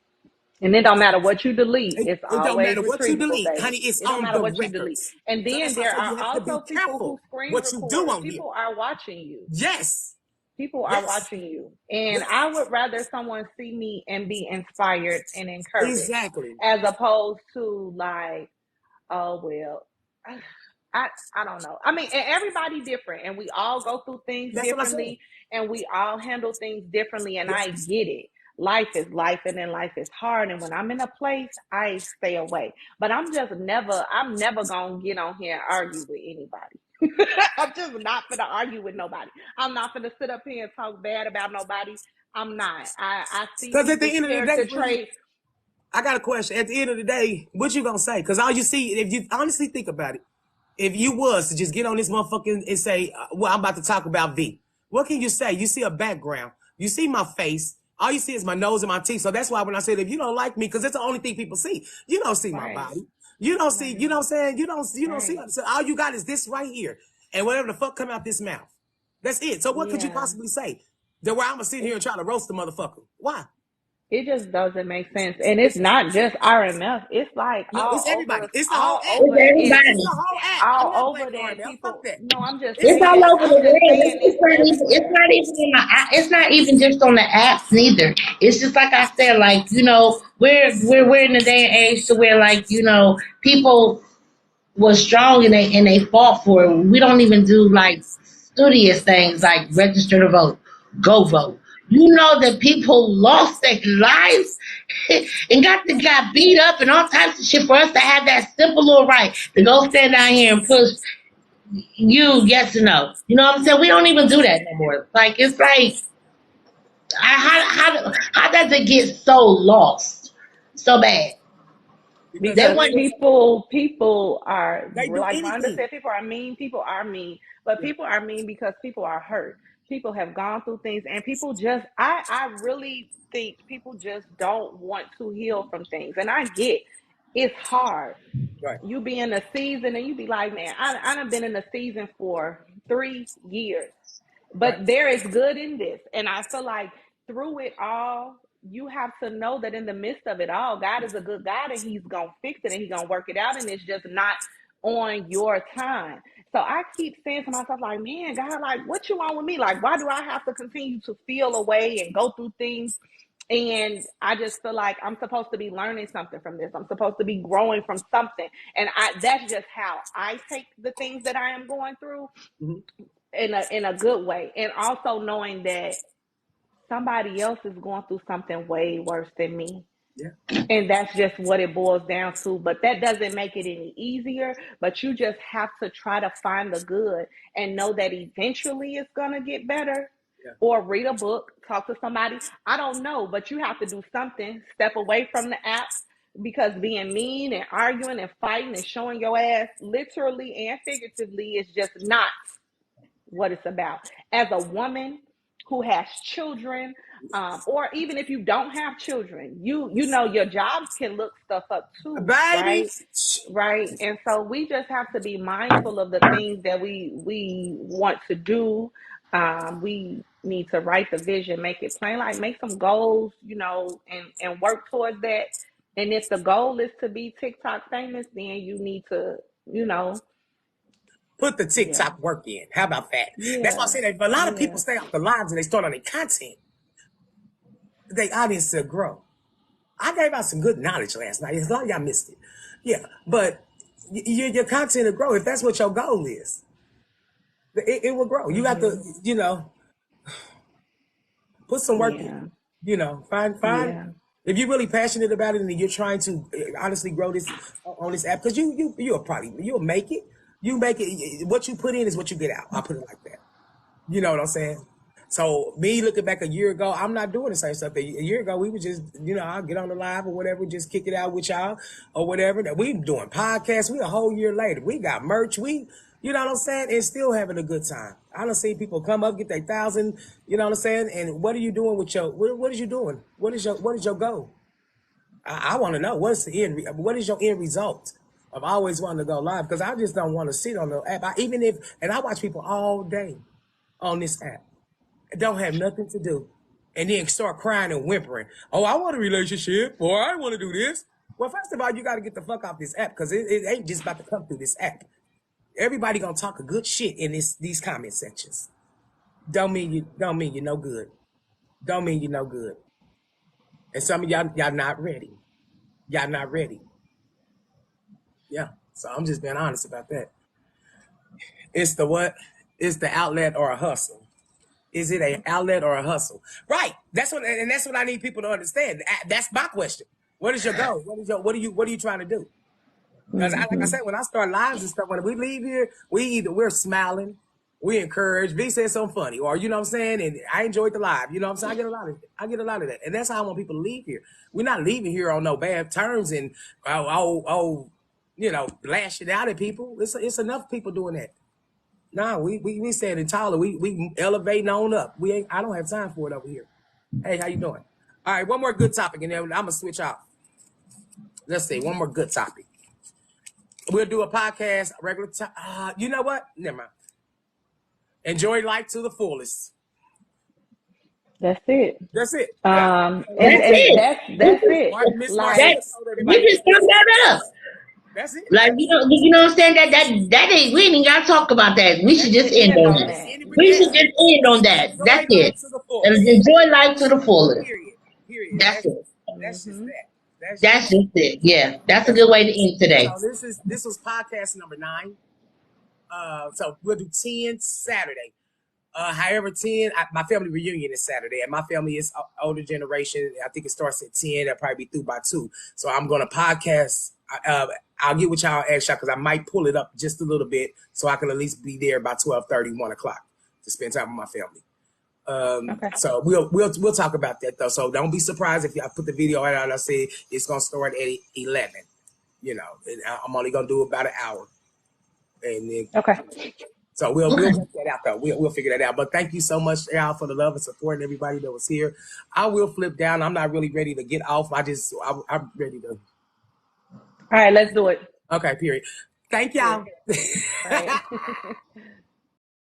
And it don't matter what you delete, it's
It don't
always
matter what you
retrievable,
delete,
baby.
honey. It's
It don't
on
matter
the
what you delete.
records.
And
So
then
that's why I
there
said you
are
have to be
also people who
careful
screen
what you do
record.
on here.
People are watching you.
Yes.
People are
Yes.
watching you. And
Yes.
I would rather someone see me and be inspired and encouraged
Exactly.
as opposed to like, oh well, I don't know. I mean, and everybody different and we all go through things
That's what I said.
differently and we all handle things differently and I
Yes.
get it. Life is life and then life is hard and when I'm in a place I stay away. But I'm never gonna get on here and argue with anybody. I'm just not gonna argue with nobody. I'm not gonna sit up here and talk bad about nobody. I'm not. I see
Because at the
people's
end of the day,
character traits.
I got a question. At the end of the day, what you gonna say? Because all you see, if you honestly think about it, if you was to just get on this motherfucker and say, well, I'm about to talk about V, what can you say? You see a background. You see my face. All you see is my nose and my teeth. So that's why when I said, if you don't like me, because that's the only thing people see. You don't see my
Right.
body. You don't see,
Right.
you know what I'm saying? You don't see.
Right.
So all you got is this right here. And whatever the fuck come out this mouth. That's it. So what could you
Yeah.
possibly say? That where I'm going to sit here and try to roast the motherfucker. Why?
It just doesn't make sense. And it's not just RMF. It's like
No, it's everybody. It's the whole
all
app.
It's
over it's
It's the
everybody.
whole app. I'm not
all
blaming
over that
RML. Fuck
people
that.
no,
It's
It's all over the
I'm just
world.
saying it's
It's
everywhere.
not even on the it's not even just on the apps neither. It's just like I said, like, you know, we're in the day and age to where like, you know, people was strong and they fought for it. We don't even do like studious things like register to vote, go vote. You know that people lost their lives and got beat up and all types of shit for us to have that simple little right to go stand down here and push you yes or no. You know what I'm saying? We don't even do that no more. Like it's like how does it get so lost so bad?
Because
They
Because
want
people are,
they do
like Rhonda
anything.
said, people are mean. People are mean, but
Yeah.
people are mean because people are hurt. People have gone through things, and people just, I really think people just don't want to heal from things. And I get it's hard.
Right.
You be in a season, and you be like, man, I done been in a season for 3 years.
Right.
But there is good in this. And I feel like through it all, you have to know that in the midst of it all, God is a good God and He's going to fix it and He's going to work it out. And it's just not on your time. So I keep saying to myself, like, man, God, like, what you want with me? Like, why do I have to continue to feel away and go through things? And I just feel like I'm supposed to be learning something from this. I'm supposed to be growing from something. And that's just how I take the things that I am going through,
Mm-hmm.
in a good way, and also knowing that somebody else is going through something way worse than me,
Yeah.
and that's just what it boils down to. But that doesn't make it any easier, but you just have to try to find the good and know that eventually it's going to get better.
Yeah.
Or read a book, talk to somebody, I don't know, but you have to do something, step away from the app, because being mean and arguing and fighting and showing your ass literally and figuratively is just not what it's about. As a woman who has children, or even if you don't have children, you know your jobs can look stuff up too,
Baby.
right? Right. And so we just have to be mindful of the things that we want to do. We need to write the vision, make it plain, like make some goals, and work towards that. And if the goal is to be TikTok famous, then you need to, you know,
Put the
yeah,
TikTok work in. How about that? That's why I
yeah,
say that. But a lot of people
yeah.
stay off the lives and they start on their content. Their audience to grow. I gave out some good knowledge last night. A lot of y'all missed it. Yeah, but your content will grow if that's what your goal is. It will grow. You have to,
Mhm.
put some work in.
Yeah.
Find
Yeah.
if you're really passionate about it and you're trying to honestly grow this on this app, because you'll make it. You make it. What you put in is what you get out. I'll put it like that. You know what I'm saying? So me looking back a year ago, I'm not doing the same stuff. A year ago, we would just, I'll get on the live or whatever, just kick it out with y'all or whatever. That we doing podcasts. We a whole year later. We got merch. You know what I'm saying? And still having a good time. I don't see people come up, get their 1,000. You know what I'm saying? And what are you doing with what is you doing? What is your goal? I want to know what is your end result of always wanting to go live? Because I just don't want to sit on the app. And I watch people all day on this app. Don't have nothing to do, and then start crying and whimpering. Oh, I want a relationship, or I want to do this. Well, first of all, you got to get the fuck off this app because it ain't just about to come through this app. Everybody gonna talk a good shit in these comment sections. Don't mean you no good. Don't mean you no good. And some of y'all not ready. Y'all not ready. Yeah. So I'm just being honest about that. It's the what? It's the outlet or a hustle. Is it an outlet or a hustle? Right. That's what I need people to understand. That's my question. What is your goal? What are you trying to do? Because like I
Mhm.
said, when I start lives and stuff, when we leave here, we're smiling, we encourage. V said something funny, or you know what I'm saying, and I enjoyed the live. You know what I'm saying? I get a lot of that, and that's how I want people to leave here. We're not leaving here on no bad terms and lashing out at people. It's enough people doing that. No, we standing taller. We elevating on up. We ain't. I don't have time for it over here. Hey, how you doing? All right, one more good topic, and then I'm gonna switch off. Let's see, one more good topic. We'll do a podcast, a regular time. You know what? Never mind. Enjoy life to the fullest.
That's it.
That's it. Yeah.
And
that's
Marcus,
and
it.
that's it.
Miss
Like,
That
Marcella told everybody
you
to
just sum that up.
that's it.
Like you know what I'm saying? That ain't we ain't even gotta talk about that. We should
let's
just
just
end
end
on
on
that.
Let's
that.
end it with
We
that.
should
Yeah.
just end on that.
Enjoy
That's it.
life to the
And
fullest.
enjoy life to the fullest.
Period. Period.
That's it.
That's just
Mhm.
that. That's just
That's just it. Yeah, that's a
yeah.
good way to end
So
today.
this was podcast number 9. So we'll do 10 Saturday. However, 10, my family reunion is Saturday, and my family is older generation. I think it starts at 10. I'll probably be through by 2. So I'm going to podcast. I'll get with y'all extra because I might pull it up just a little bit so I can at least be there by 12:30, 1 o'clock to spend time with my family.
Okay.
So we'll talk about that though. So don't be surprised if I put the video out and I say it's gonna start at 11. You know, and I'm only gonna do about an hour, and then
Okay.
so we'll work that out though. We'll figure that out. But thank you so much, y'all, for the love and support and everybody that was here. I will flip down. I'm not really ready to get off. I'm ready to.
All right, let's do it.
Okay, period. Thank y'all.
All right.